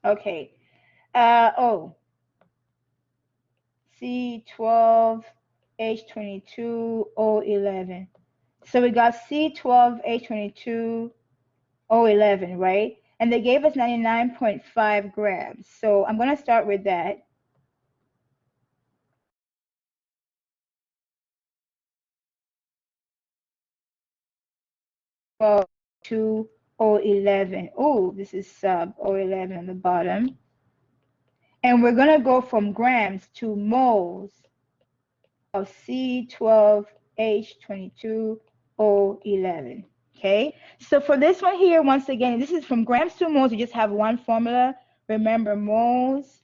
Okay. C12H22O11. So we got C12H22O11, right? And they gave us 99.5 grams. So I'm going to start with that. To O11. Oh, this is sub O11 on the bottom. And we're going to go from grams to moles of C12H22O11. Okay, so for this one here, once again, this is from grams to moles. You just have one formula. Remember, moles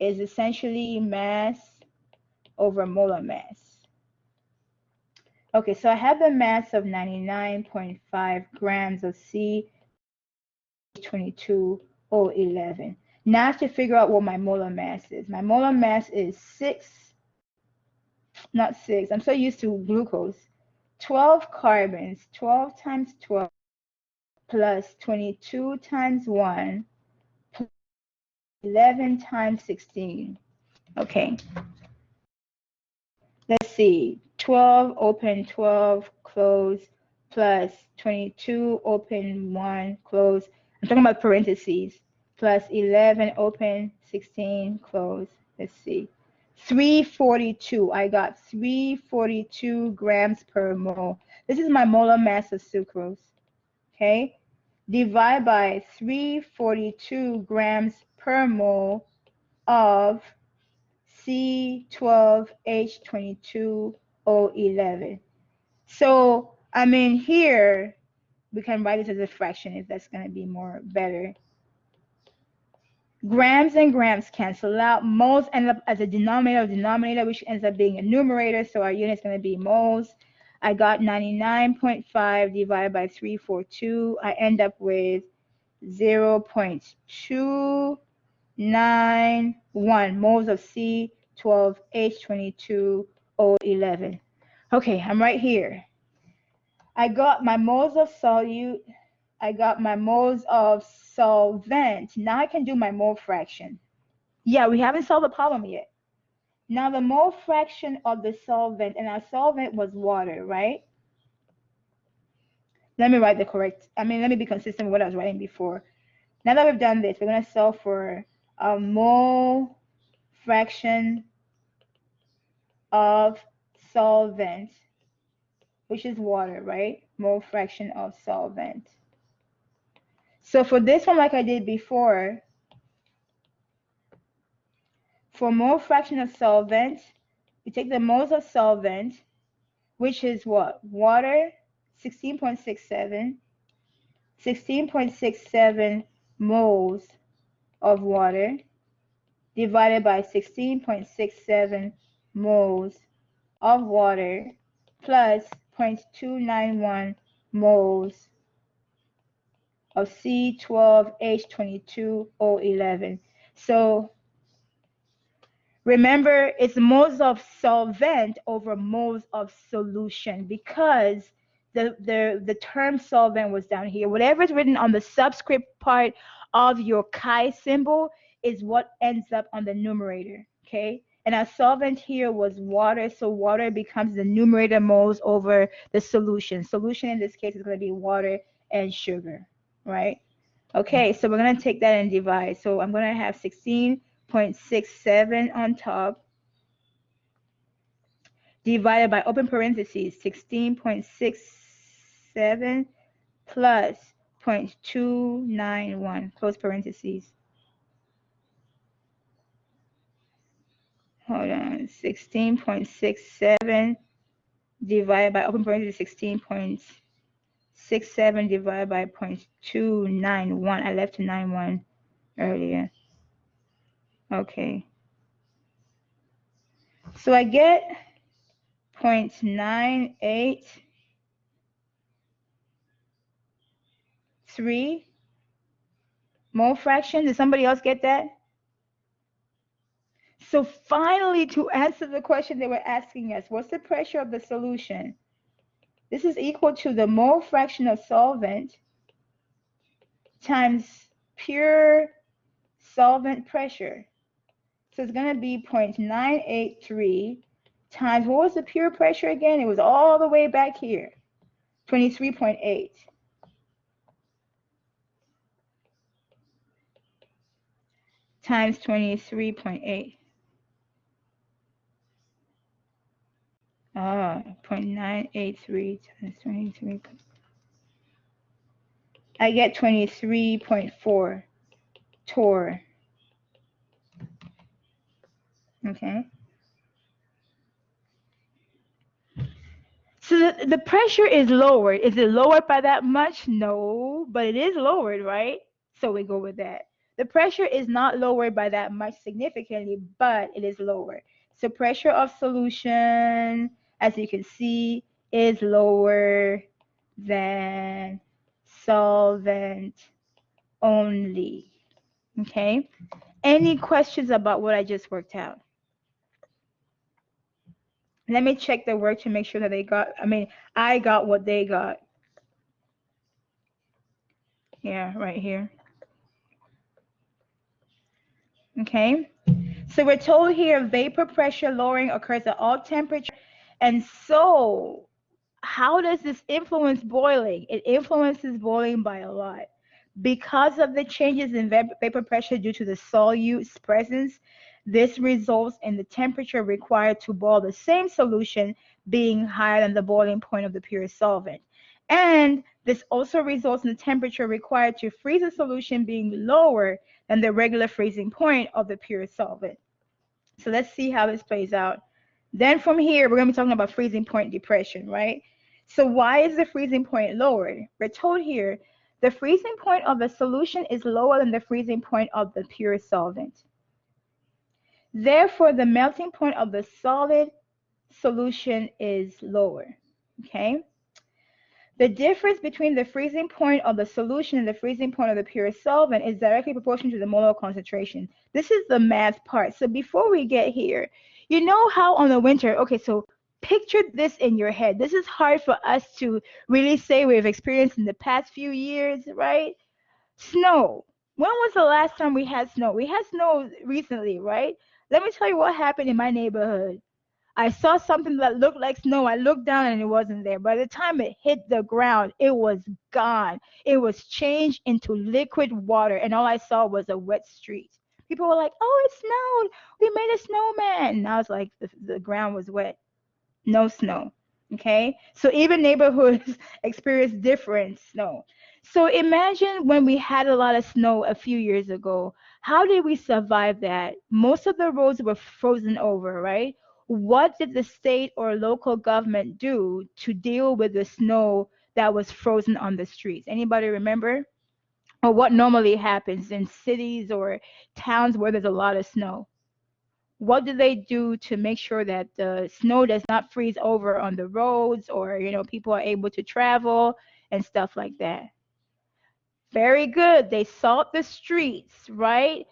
is essentially mass over molar mass. Okay, so I have the mass of 99.5 grams of C22O11. Now I have to figure out what my molar mass is. My molar mass is 6, I'm so used to glucose. 12 carbons, 12 times 12 plus 22 times 1 plus 11 times 16. Okay. Let's see. 12, open, 12, close, plus 22, open 1, close. I'm talking about parentheses. Plus 11, open, 16, close. Let's see. 342. I got 342 grams per mole. This is my molar mass of sucrose. Okay? Divide by 342 grams per mole of C12H22O11. So, I mean, here we can write it as a fraction if that's going to be more better. Grams and grams cancel out. Moles end up as a denominator, which ends up being a numerator. So our unit is going to be moles. I got 99.5 divided by 342. I end up with 0.291 moles of C12H22O11. Okay, I'm right here. I got my moles of solute. I got my moles of solvent. Now I can do my mole fraction. Yeah, we haven't solved the problem yet. Now the mole fraction of the solvent, and our solvent was water, right? Let me write the correct, let me be consistent with what I was writing before. Now that we've done this, we're going to solve for a mole fraction of solvent, which is water, right? Mole fraction of solvent. So for this one, like I did before, for mole fraction of solvent, we take the moles of solvent, which is what? Water, 16.67. 16.67 moles of water divided by 16.67 moles of water plus 0.291 moles of C12H22O11. So remember, it's moles of solvent over moles of solution because the term solvent was down here. Whatever is written on the subscript part of your chi symbol is what ends up on the numerator, okay? And our solvent here was water, so water becomes the numerator moles over the solution. Solution in this case is going to be water and sugar, right? Okay, so we're going to take that and divide. So I'm going to have 16.67 on top divided by open parentheses 16.67 plus 0.291 close parentheses. Hold on, 16.67 divided by open parentheses 16.67 divided by 0.291. I left a 91 earlier. Okay. So I get 0.983 mole fraction. Did somebody else get that? So finally, to answer the question they were asking us, what's the pressure of the solution? This is equal to the mole fraction of solvent times pure solvent pressure. So it's going to be 0.983 times, what was the pure pressure again? It was all the way back here, 23.8. Times 23.8. 0.983 times 23. I get 23.4 torr. Okay. So the pressure is lowered. Is it lowered by that much? No, but it is lowered, right? So we go with that. The pressure is not lowered by that much significantly, but it is lower. So pressure of solution, as you can see, is lower than solvent only. Okay? Any questions about what I just worked out? Let me check the work to make sure that I got what they got. Yeah, right here. Okay. So we're told here vapor pressure lowering occurs at all temperatures. And so how does this influence boiling? It influences boiling by a lot. Because of the changes in vapor pressure due to the solute's presence, this results in the temperature required to boil the same solution being higher than the boiling point of the pure solvent. And this also results in the temperature required to freeze a solution being lower than the regular freezing point of the pure solvent. So let's see how this plays out. Then from here, we're going to be talking about freezing point depression, right? So why is the freezing point lowered? We're told here the freezing point of the solution is lower than the freezing point of the pure solvent. Therefore, the melting point of the solid solution is lower, okay? The difference between the freezing point of the solution and the freezing point of the pure solvent is directly proportional to the molar concentration. This is the math part. So before we get here, you know how on the winter, okay, so picture this in your head. This is hard for us to really say we've experienced in the past few years, right? Snow. When was the last time we had snow? We had snow recently, right? Let me tell you what happened in my neighborhood. I saw something that looked like snow. I looked down and it wasn't there. By the time it hit the ground, it was gone. It was changed into liquid water, and all I saw was a wet street. People were like, "Oh, it snowed. We made a snowman." And I was like, the ground was wet, no snow. Okay, so even neighborhoods experience different snow. So imagine when we had a lot of snow a few years ago. How did we survive that? Most of the roads were frozen over, right? What did the state or local government do to deal with the snow that was frozen on the streets? Anybody remember? Or what normally happens in cities or towns where there's a lot of snow? What do they do to make sure that the snow does not freeze over on the roads, or people are able to travel and stuff like that? Very good. They salt the streets, right?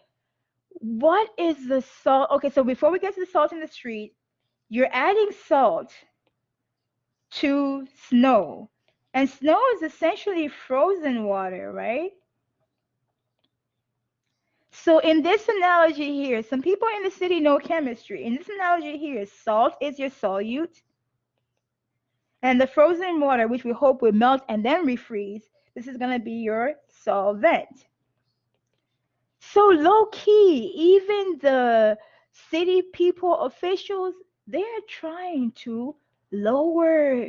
What is the salt? Okay, so before we get to the salt in the street, you're adding salt to snow. And snow is essentially frozen water, right? So in this analogy here, some people in the city know chemistry. In this analogy here, salt is your solute, and the frozen water, which we hope will melt and then refreeze, this is going to be your solvent. So low key, even the city people, officials, they're trying to lower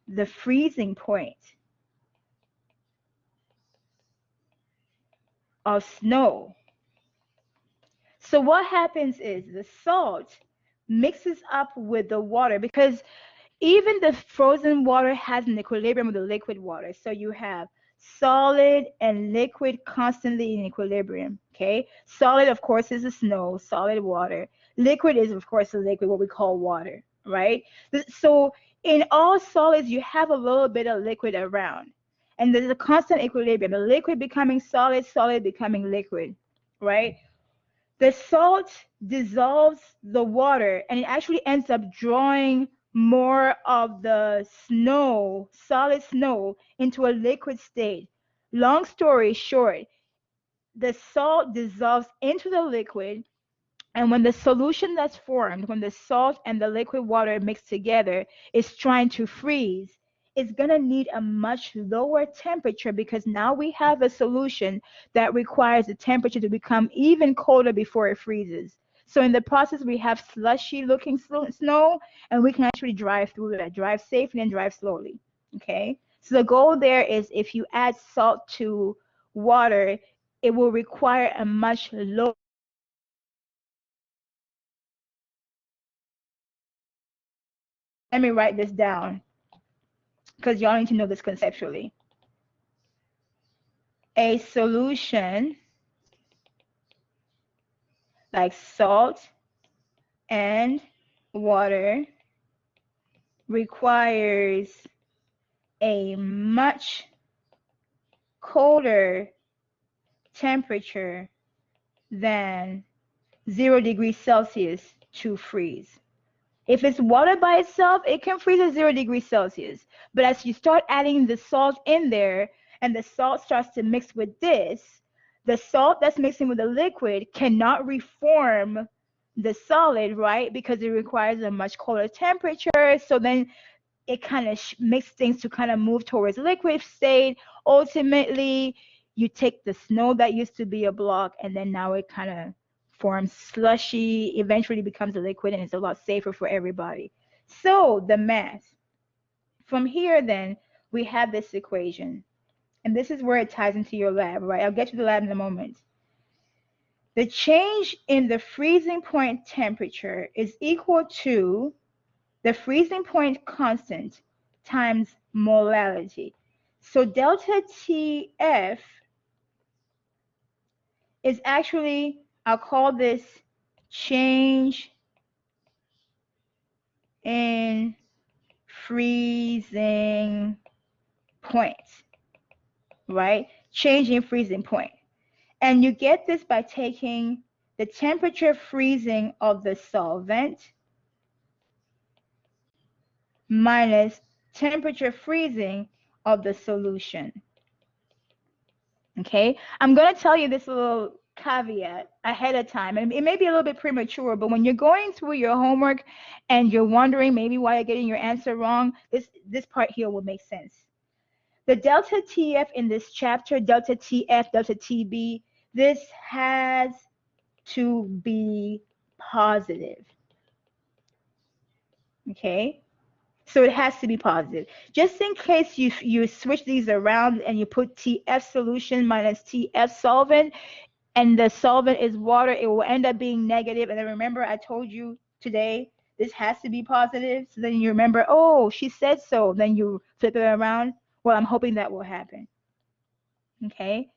the freezing point of snow. So what happens is the salt mixes up with the water, because even the frozen water has an equilibrium with the liquid water. So you have solid and liquid constantly in equilibrium. Okay. Solid, of course, is the snow, solid water. Liquid is, of course, the liquid, what we call water, right? So in all solids, you have a little bit of liquid around. And there's a constant equilibrium. The liquid becoming solid, solid becoming liquid, right? The salt dissolves the water, and it actually ends up drawing more of the snow, solid snow, into a liquid state. Long story short, the salt dissolves into the liquid, and when the solution that's formed, when the salt and the liquid water mix together is trying to freeze, it's going to need a much lower temperature, because now we have a solution that requires the temperature to become even colder before it freezes. So in the process, we have slushy looking snow, and we can actually drive through that, drive safely and drive slowly. Okay. So the goal there is, if you add salt to water, it will require a much lower. Let me write this down, because y'all need to know this conceptually. A solution like salt and water requires a much colder temperature than 0 degrees Celsius to freeze. If it's water by itself, it can freeze at 0 degrees Celsius. But as you start adding the salt in there, and the salt starts to mix with this, the salt that's mixing with the liquid cannot reform the solid, right? Because it requires a much colder temperature. So then it kind of makes things to kind of move towards liquid state. Ultimately, you take the snow that used to be a block, and then now it kind of forms slushy, eventually becomes a liquid, and it's a lot safer for everybody. So the math. From here, then, we have this equation. And this is where it ties into your lab, right? I'll get to the lab in a moment. The change in the freezing point temperature is equal to the freezing point constant times molality. So delta TF is actually, I'll call this change in freezing point, right? Change in freezing point. And you get this by taking the temperature freezing of the solvent minus temperature freezing of the solution. Okay, I'm going to tell you this little caveat ahead of time, and it may be a little bit premature, but when you're going through your homework and you're wondering maybe why you're getting your answer wrong, this part here will make sense. The delta TF in this chapter, delta TF, delta TB, this has to be positive. Okay, so it has to be positive. Just in case you switch these around and you put TF solution minus TF solvent, and the solvent is water, it will end up being negative. And then remember, I told you today this has to be positive. So then you remember, oh, she said so. Then you flip it around. Well, I'm hoping that will happen. Okay,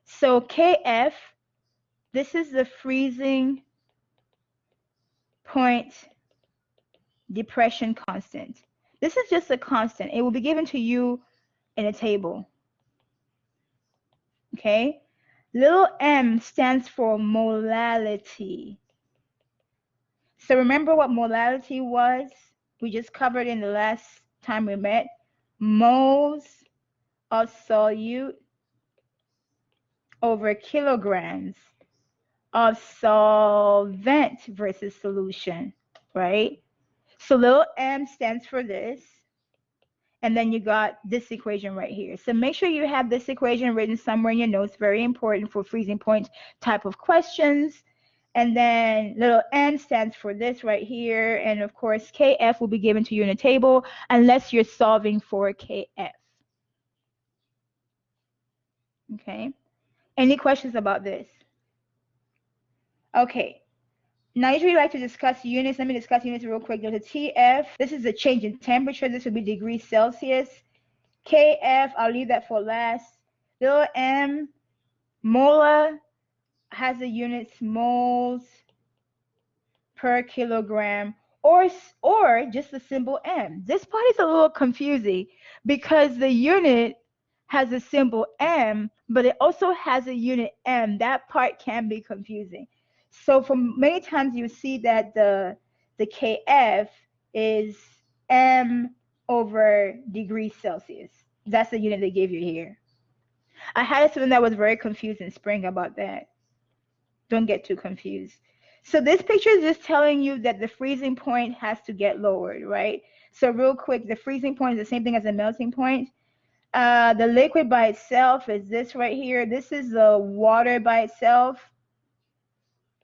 so KF, this is the freezing point depression constant. This is just a constant. It will be given to you in a table. Okay, little m stands for molality. So remember what molality was? We just covered in the last time we met. Moles of solute over kilograms of solvent versus solution, right? So little m stands for this. And then you got this equation right here. So make sure you have this equation written somewhere in your notes. Very important for freezing point type of questions. And then little n stands for this right here. And of course, kf will be given to you in a table unless you're solving for kf. Okay. Any questions about this? Okay. Now, I usually like to discuss units. Let me discuss units real quick. There's a TF. This is the change in temperature. This would be degrees Celsius. KF, I'll leave that for last. Little m, molar, has the units moles per kilogram, or just the symbol m. This part is a little confusing because the unit has a symbol m, but it also has a unit m. That part can be confusing. So for many times you see that the KF is m over degrees Celsius. That's the unit they gave you here. I had a student that was very confused in spring about that. Don't get too confused. So this picture is just telling you that the freezing point has to get lowered, right? So real quick, the freezing point is the same thing as the melting point. The liquid by itself is this right here. This is the water by itself.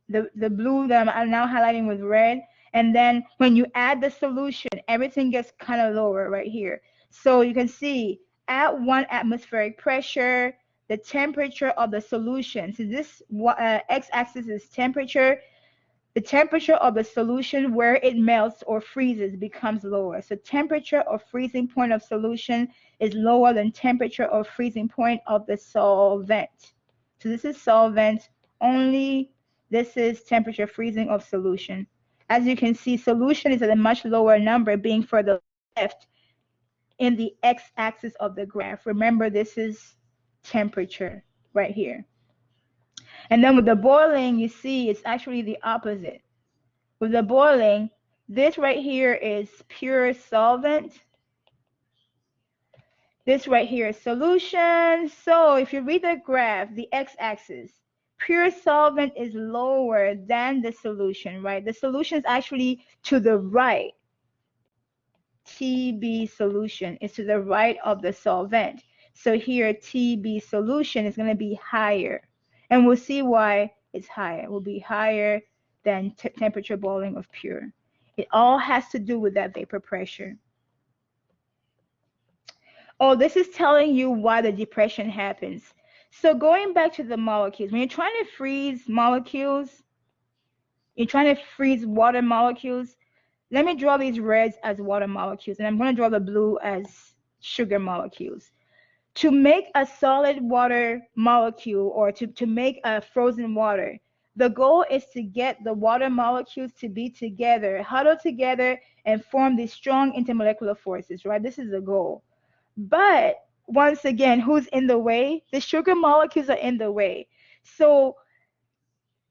The blue that I'm now highlighting with red. And then when you add the solution, everything gets kind of lower right here. So you can see at 1 atmospheric pressure, the temperature of the solution. So this x-axis is temperature. The temperature of the solution where it melts or freezes becomes lower. So temperature or freezing point of solution is lower than temperature or freezing point of the solvent. So this is solvent only. This is temperature freezing of solution. As you can see, solution is at a much lower number, being further left in the x-axis of the graph. Remember, this is temperature right here. And then with the boiling, you see it's actually the opposite. With the boiling, this right here is pure solvent. This right here is solution. So if you read the graph, the x-axis, pure solvent is lower than the solution, right? The solution is actually to the right. TB solution is to the right of the solvent. So here TB solution is going to be higher. And we'll see why it's higher. It will be higher than temperature boiling of pure. It all has to do with that vapor pressure. Oh, this is telling you why the depression happens. So going back to the molecules, when you're trying to freeze molecules, you're trying to freeze water molecules. Let me draw these reds as water molecules, and I'm going to draw the blue as sugar molecules. To make a solid water molecule, or to make a frozen water, the goal is to get the water molecules to be together, huddle together, and form these strong intermolecular forces, right? This is the goal. But once again, who's in the way? The sugar molecules are in the way. So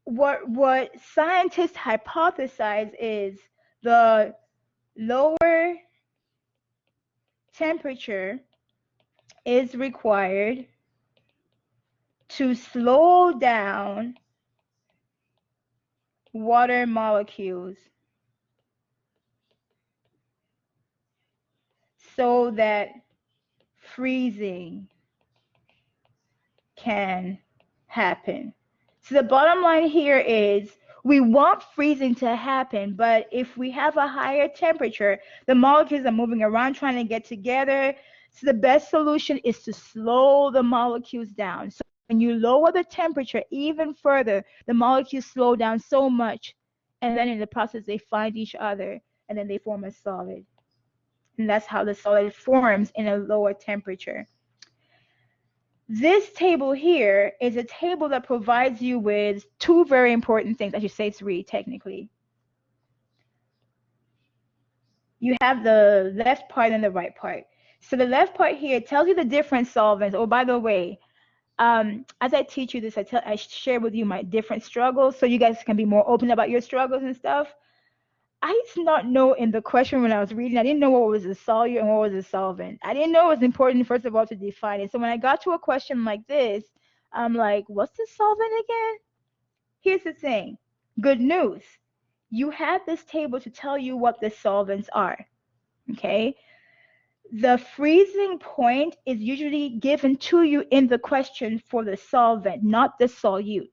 what scientists hypothesize is the lower temperature is required to slow down water molecules so that freezing can happen. So the bottom line here is we want freezing to happen, but if we have a higher temperature, the molecules are moving around trying to get together. So the best solution is to slow the molecules down. So when you lower the temperature even further, the molecules slow down so much, and then in the process they find each other, and then they form a solid. And that's how the solid forms in a lower temperature. This table here is a table that provides you with two very important things. I should say three, technically. You have the left part and the right part. So the left part here tells you the different solvents. Oh, by the way, as I teach you this, I share with you my different struggles so you guys can be more open about your struggles and stuff. I did not know in the question when I was reading, I didn't know what was a solute and what was a solvent. I didn't know it was important, first of all, to define it. So when I got to a question like this, I'm like, what's the solvent again? Here's the thing. Good news. You have this table to tell you what the solvents are, okay? The freezing point is usually given to you in the question for the solvent, not the solute.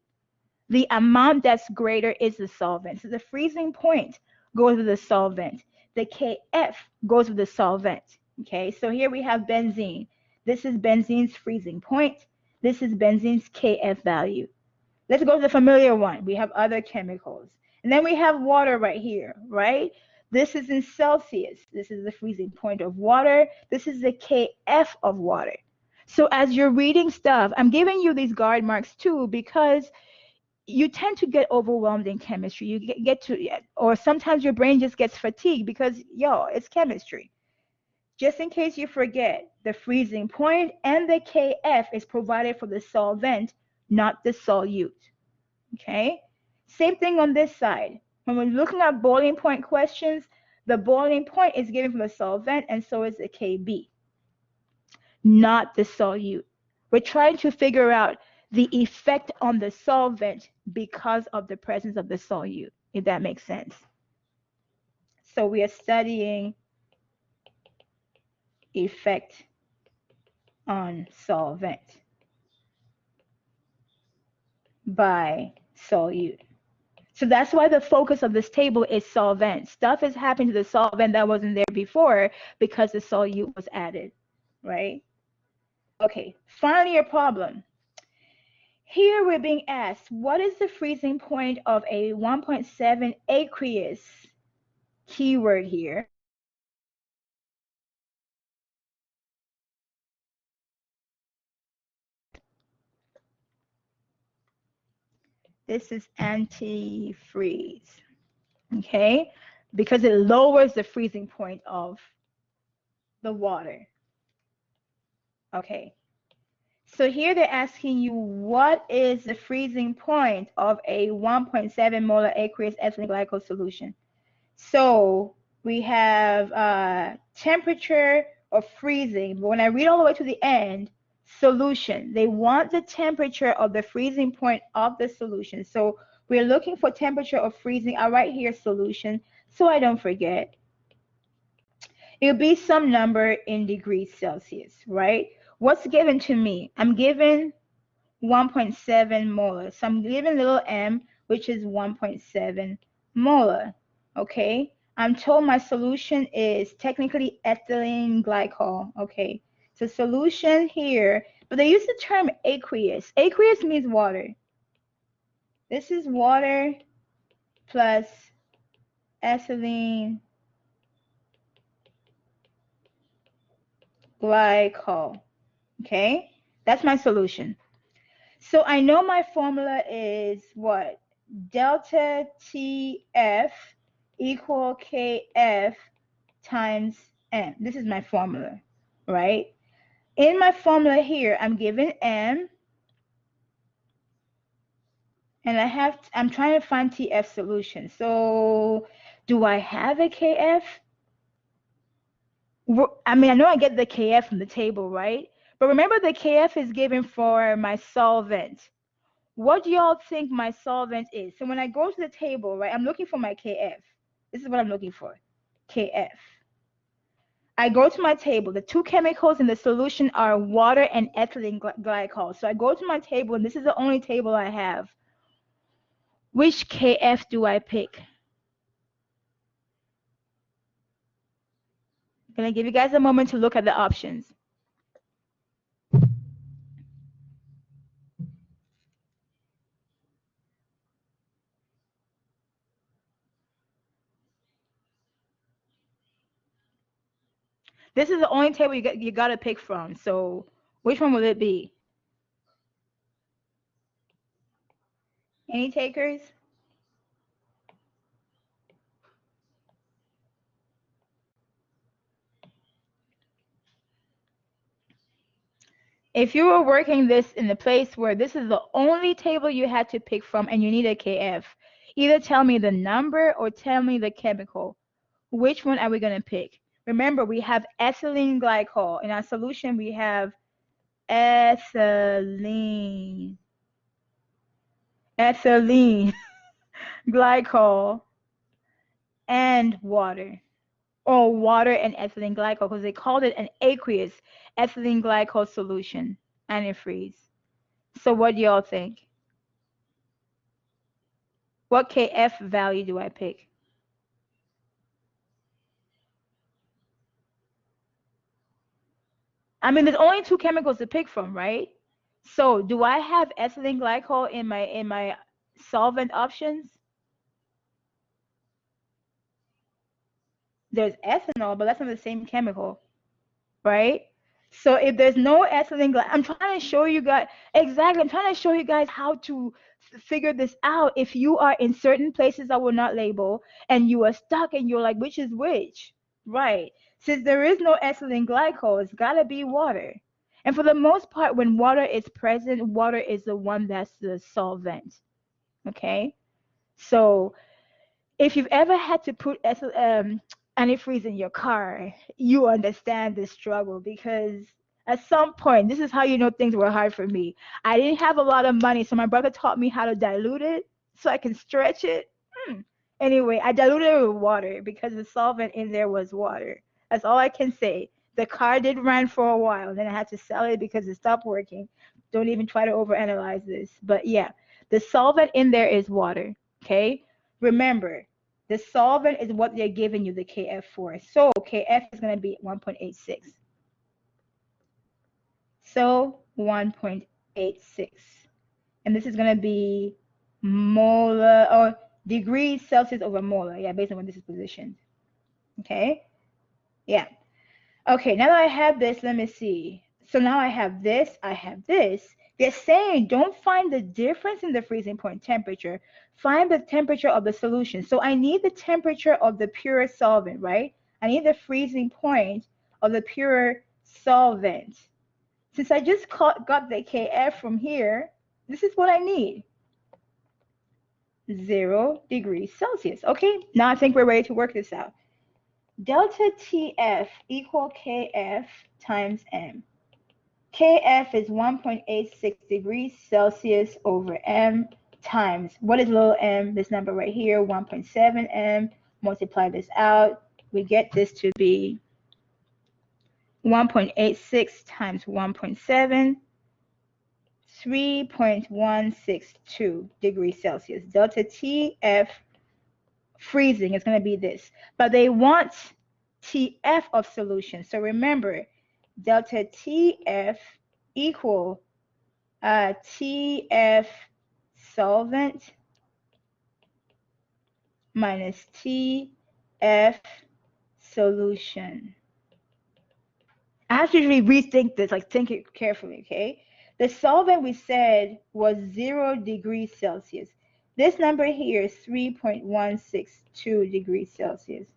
The amount that's greater is the solvent. So the freezing point goes with the solvent. The Kf goes with the solvent. Okay, so here we have benzene. This is benzene's freezing point. This is benzene's Kf value. Let's go to the familiar one. We have other chemicals. And then we have water right here, right? This is in Celsius. This is the freezing point of water. This is the Kf of water. So as you're reading stuff, I'm giving you these guard marks too because you tend to get overwhelmed in chemistry. You get to, or sometimes your brain just gets fatigued because, it's chemistry. Just in case you forget, the freezing point and the Kf is provided for the solvent, not the solute. Okay? Same thing on this side. When we're looking at boiling point questions, the boiling point is given for the solvent, and so is the Kb, not the solute. We're trying to figure out the effect on the solvent because of the presence of the solute, if that makes sense. So we are studying effect on solvent by solute. So that's why the focus of this table is solvent. Stuff is happening to the solvent that wasn't there before because the solute was added, right? Okay, finally a problem. Here we're being asked, what is the freezing point of a 1.7 aqueous, keyword here, this is antifreeze, okay? Because it lowers the freezing point of the water. Okay, so here they're asking you, what is the freezing point of a 1.7 molar aqueous ethylene glycol solution? So we have temperature of freezing, but when I read all the way to the end, solution, they want the temperature of the freezing point of the solution. So we're looking for temperature of freezing. I'll write here solution so I don't forget. It'll be some number in degrees Celsius, right? What's given to me? I'm given 1.7 molar. So I'm given little m, which is 1.7 molar. Okay. I'm told my solution is technically ethylene glycol. Okay. So solution here, but they use the term aqueous. Aqueous means water. This is water plus ethylene glycol. Okay. That's my solution. So I know my formula is what? Delta TF equal KF times M. This is my formula, right? In my formula here, I'm given M, and I'm trying to find TF solution. So do I have a KF? I mean, I know I get the KF from the table, right? But remember, the KF is given for my solvent. What do y'all think my solvent is? So when I go to the table, right, I'm looking for my KF. This is what I'm looking for, KF. I go to my table. The two chemicals in the solution are water and ethylene glycol. So I go to my table, and this is the only table I have. Which KF do I pick? I'm going to give you guys a moment to look at the options. This is the only table you got to pick from. So which one will it be? Any takers? If you were working this in the place where this is the only table you had to pick from and you need a KF, either tell me the number or tell me the chemical. Which one are we going to pick? Remember, we have ethylene glycol. In our solution, we have ethylene glycol and water. Or water and ethylene glycol, because they called it an aqueous ethylene glycol solution, antifreeze. So what do y'all think? What KF value do I pick? I mean, there's only two chemicals to pick from, right? So do I have ethylene glycol in my solvent options? There's ethanol, but that's not the same chemical, right? So if there's no ethylene glycol, I'm trying to show you guys exactly. I'm trying to show you guys how to figure this out. If you are in certain places I will not label, and you are stuck, and you're like, which is which, right? Since there is no ethylene glycol, it's gotta be water. And for the most part, when water is present, water is the one that's the solvent. Okay, so if you've ever had to put antifreeze in your car, you understand the struggle, because at some point, this is how you know things were hard for me. I didn't have a lot of money, so my brother taught me how to dilute it so I can stretch it. Anyway, I diluted it with water because the solvent in there was water. That's all I can say. The car did run for a while, then I had to sell it because it stopped working. Don't even try to overanalyze this. But yeah, the solvent in there is water. Okay? Remember, the solvent is what they're giving you the KF for. So KF is going to be 1.86. So 1.86. And this is going to be molar or degrees Celsius over molar. Yeah, based on when this is positioned. Okay? Yeah. Okay, now that I have this, let me see. So now I have this, I have this. They're saying don't find the difference in the freezing point temperature. Find the temperature of the solution. So I need the temperature of the pure solvent, right? I need the freezing point of the pure solvent. Since I just got the KF from here, this is what I need. 0 degrees Celsius. Okay, now I think we're ready to work this out. Delta TF equal KF times M. KF is 1.86 degrees Celsius over M times, what is little m? This number right here, 1.7 M. Multiply this out. We get this to be 1.86 times 1.7, 3.162 degrees Celsius. Delta TF freezing is going to be this. But they want TF of solution. So remember, delta TF equal TF solvent minus TF solution. I have to usually rethink this, like think it carefully, okay? The solvent we said was 0 degrees Celsius. This number here is 3.162 degrees Celsius,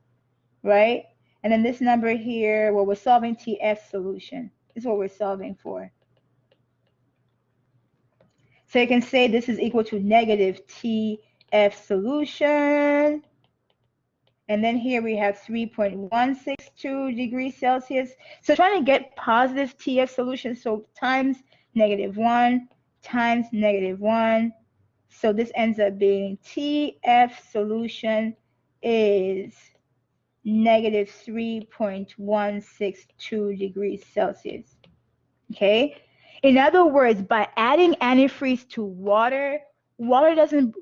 right? And then this number here, well, we're solving TF solution. This is what we're solving for. So you can say this is equal to negative TF solution. And then here we have 3.162 degrees Celsius. So trying to get positive TF solution, so times -1 times -1. So this ends up being TF solution is negative 3.162 degrees Celsius. Okay? In other words, by adding antifreeze to water, water doesn't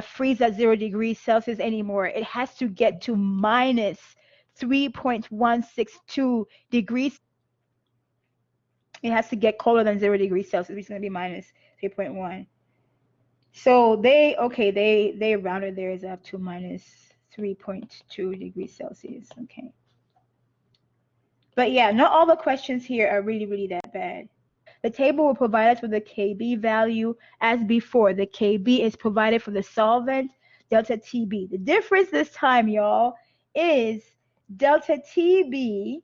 freeze at 0 degrees Celsius anymore. It has to get to minus 3.162 degrees. It has to get colder than 0 degrees Celsius. It's going to be minus 3.1. So they rounded theirs up to minus 3.2 degrees Celsius. Okay. But yeah, not all the questions here are really that bad. The table will provide us with the Kb value as before. The Kb is provided for the solvent, delta Tb. The difference this time, y'all, is delta Tb.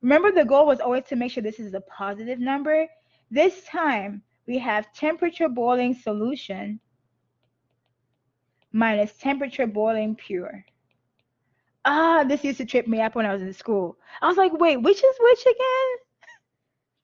Remember, the goal was always to make sure this is a positive number. This time, we have temperature boiling solution minus temperature boiling pure. This used to trip me up when I was in school. I was like, wait, which is which again?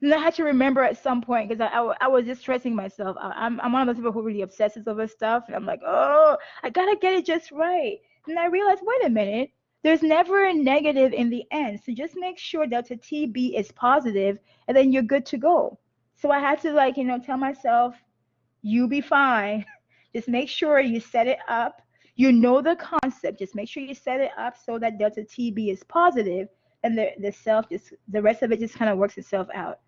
And I had to remember at some point because I was just stressing myself. I'm one of those people who really obsesses over stuff. And I'm like, oh, I got to get it just right. And I realized, wait a minute, there's never a negative in the end. So just make sure delta TB is positive and then you're good to go. So I had to tell myself, you'll be fine. Just make sure you set it up. You know the concept. Just make sure you set it up so that delta TB is positive and the rest of it just kind of works itself out.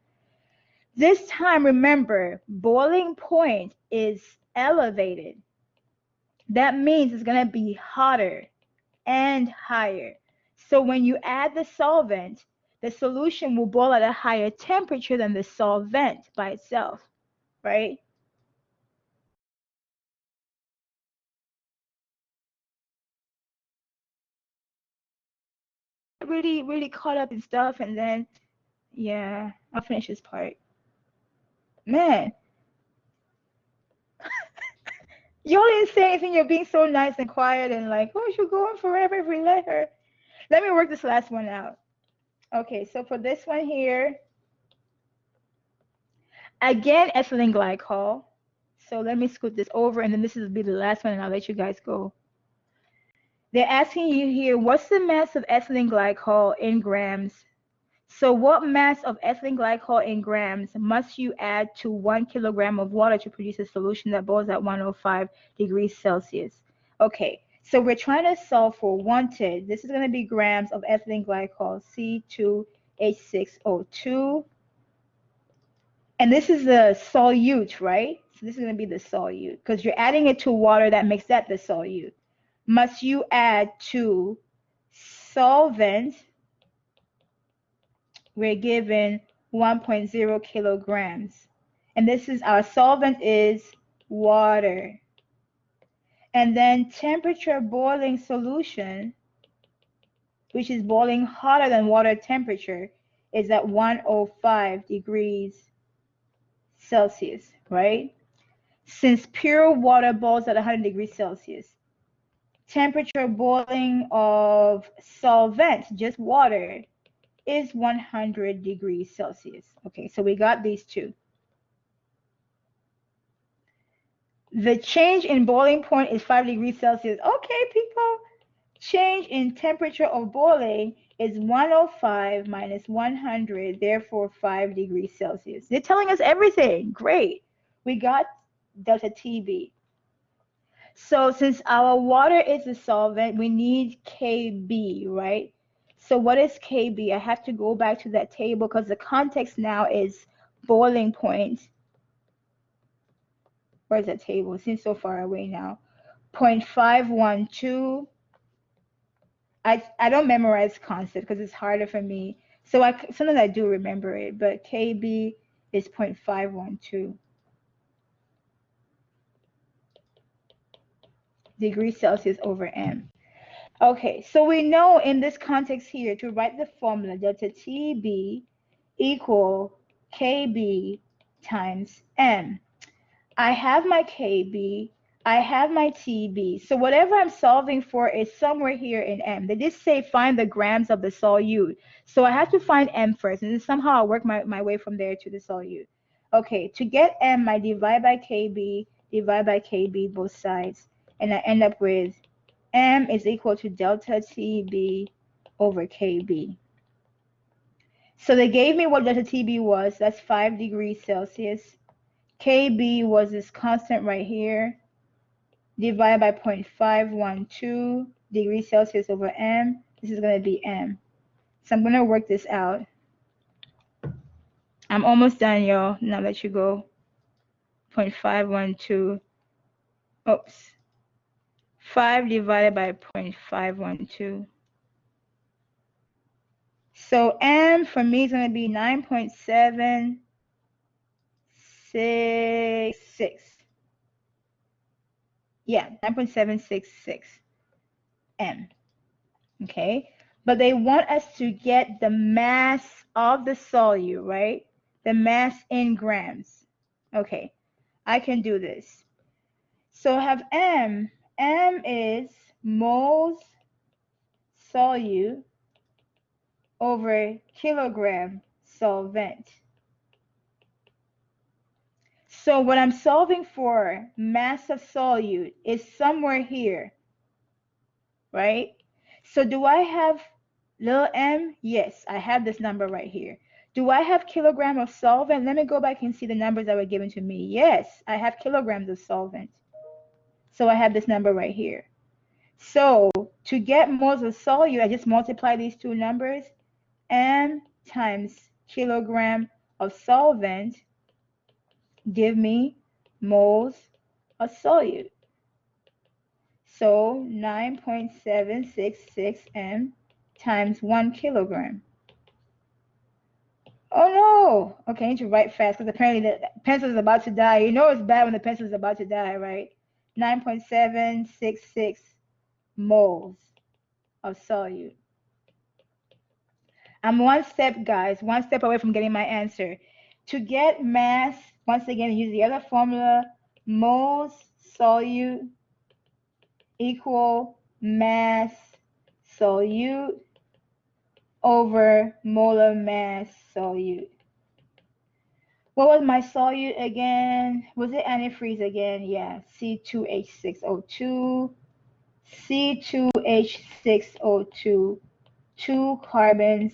This time, remember, boiling point is elevated. That means it's going to be hotter and higher. So when you add the solvent, the solution will boil at a higher temperature than the solvent by itself, right? Really caught up in stuff, and then, yeah, I'll finish this part. Man, y'all didn't say anything. You're being so nice and quiet and like, oh, she'll go on forever if we let her. Let me work this last one out. Okay, so for this one here, again, ethylene glycol. So let me scoot this over, and then this will be the last one, and I'll let you guys go. They're asking you here, what's the mass of ethylene glycol in grams? So what mass of ethylene glycol in grams must you add to 1 kilogram of water to produce a solution that boils at 105 degrees Celsius? Okay, so we're trying to solve for wanted. This is going to be grams of ethylene glycol, C2H6O2. And this is the solute, right? So this is going to be the solute because you're adding it to water that makes that the solute. Must you add to solvent? We're given 1.0 kilograms. And this is our solvent is water. And then temperature boiling solution, which is boiling hotter than water temperature, is at 105 degrees Celsius, right? Since pure water boils at 100 degrees Celsius, temperature boiling of solvent, just water, is 100 degrees Celsius. Okay, so we got these two. The change in boiling point is 5 degrees Celsius. Okay, people, Change in temperature of boiling is 105 minus 100, therefore 5 degrees Celsius. They're telling us everything. Great. We got delta TB. So since our water is a solvent, we need Kb, right? So what is Kb? I have to go back to that table because the context now is boiling point. Where's that table? It seems so far away now. 0.512. I don't memorize concepts because it's harder for me. So sometimes I do remember it, but Kb is 0.512 degrees Celsius over M. Okay, so we know in this context here to write the formula delta TB equal Kb times M. I have my Kb, I have my TB. So whatever I'm solving for is somewhere here in M. They did say find the grams of the solute. So I have to find M first, and then somehow I'll work my way from there to the solute. Okay, to get M, I divide by Kb both sides, and I end up with M is equal to delta TB over Kb. So they gave me what delta TB was. That's 5 degrees Celsius. Kb was this constant right here, divided by 0.512 degrees Celsius over M. This is going to be M. So I'm going to work this out. I'm almost done, y'all. Now let you go. 0.512. Oops. 5 divided by 0.512. So M for me is going to be 9.766. Yeah, 9.766 M. Okay, but they want us to get the mass of the solute, right? The mass in grams. Okay, I can do this. So I have M. M is moles solute over kilogram solvent. So what I'm solving for, mass of solute, is somewhere here, right? So do I have little m? Yes, I have this number right here. Do I have kilogram of solvent? Let me go back and see the numbers that were given to me. Yes, I have kilograms of solvent. So I have this number right here. So to get moles of solute, I just multiply these two numbers. M times kilogram of solvent give me moles of solute. So 9.766 M times 1 kilogram. Oh no! Okay, I need to write fast because apparently the pencil is about to die. You know it's bad when the pencil is about to die, right? 9.766 moles of solute. I'm one step, guys, one step away from getting my answer. To get mass, once again, use the other formula, moles solute equal mass solute over molar mass solute. What was my solute again? Was it antifreeze again? Yeah, C2H6O2, C2H6O2, 2 carbons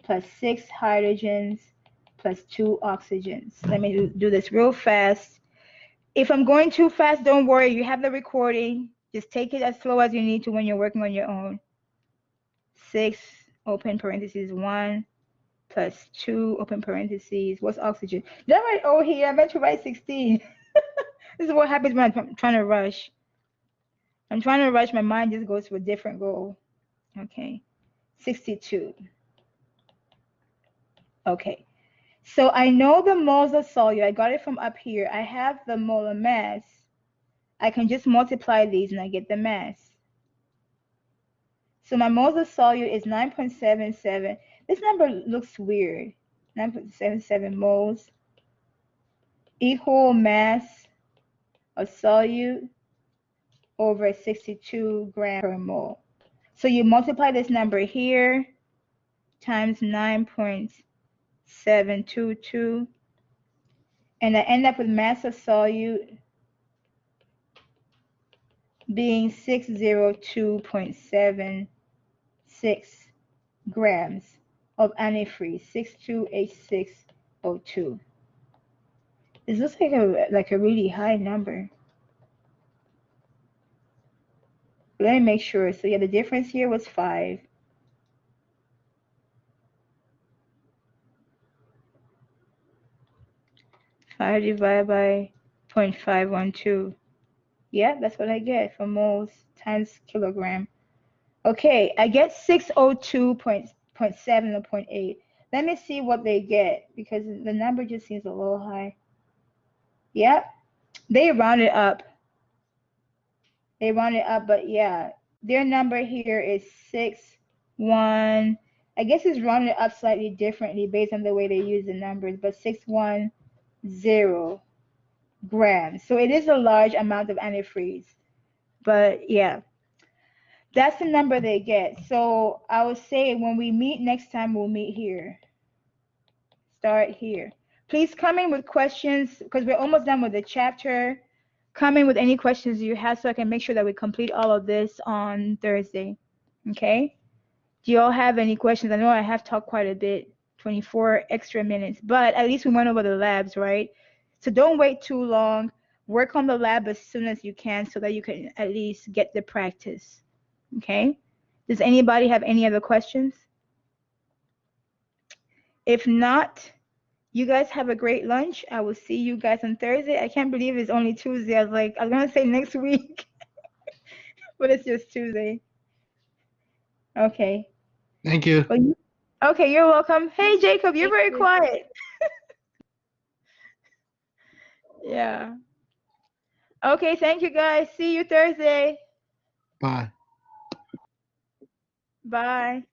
plus 6 hydrogens plus 2 oxygens. Let me do this real fast. If I'm going too fast, don't worry. You have the recording. Just take it as slow as you need to when you're working on your own. 6, open parentheses, 1, plus 2, open parentheses. What's oxygen? Did I write O here? I meant to write 16. This is what happens when I'm trying to rush. I'm trying to rush. My mind just goes to a different goal. Okay. 62. Okay. So I know the moles of solute. I got it from up here. I have the molar mass. I can just multiply these and I get the mass. So my moles of solute is 9.77. This number looks weird. 9.77 moles equal mass of solute over 62 grams per mole. So you multiply this number here times 9.722, and I end up with mass of solute being 602.76 grams of antifreeze, 628602. This looks like a really high number. Let me make sure. So yeah, the difference here was 5. 5 divided by 0.512. Yeah, that's what I get for moles times kilogram. Okay, I get 602.7 or zero point 0.8. Let me see what they get because the number just seems a little high. Yep, they rounded up. They rounded up, but yeah, their number here is 6.1. I guess it's rounded up slightly differently based on the way they use the numbers, but 610 grams. So it is a large amount of antifreeze. But yeah, that's the number they get. So I would say when we meet next time, we'll meet here. Start here. Please come in with questions because we're almost done with the chapter. Come in with any questions you have so I can make sure that we complete all of this on Thursday. Okay? Do you all have any questions? I know I have talked quite a bit, 24 extra minutes, but at least we went over the labs, right? So don't wait too long. Work on the lab as soon as you can so that you can at least get the practice. Okay? Does anybody have any other questions? If not, you guys have a great lunch. I will see you guys on Thursday. I can't believe it's only Tuesday. I was going to say next week, but it's just Tuesday. Okay. Thank you. Okay, you're welcome. Hey, Jacob, you're very you. quiet. Yeah. Okay, thank you guys. See you Thursday. Bye. Bye.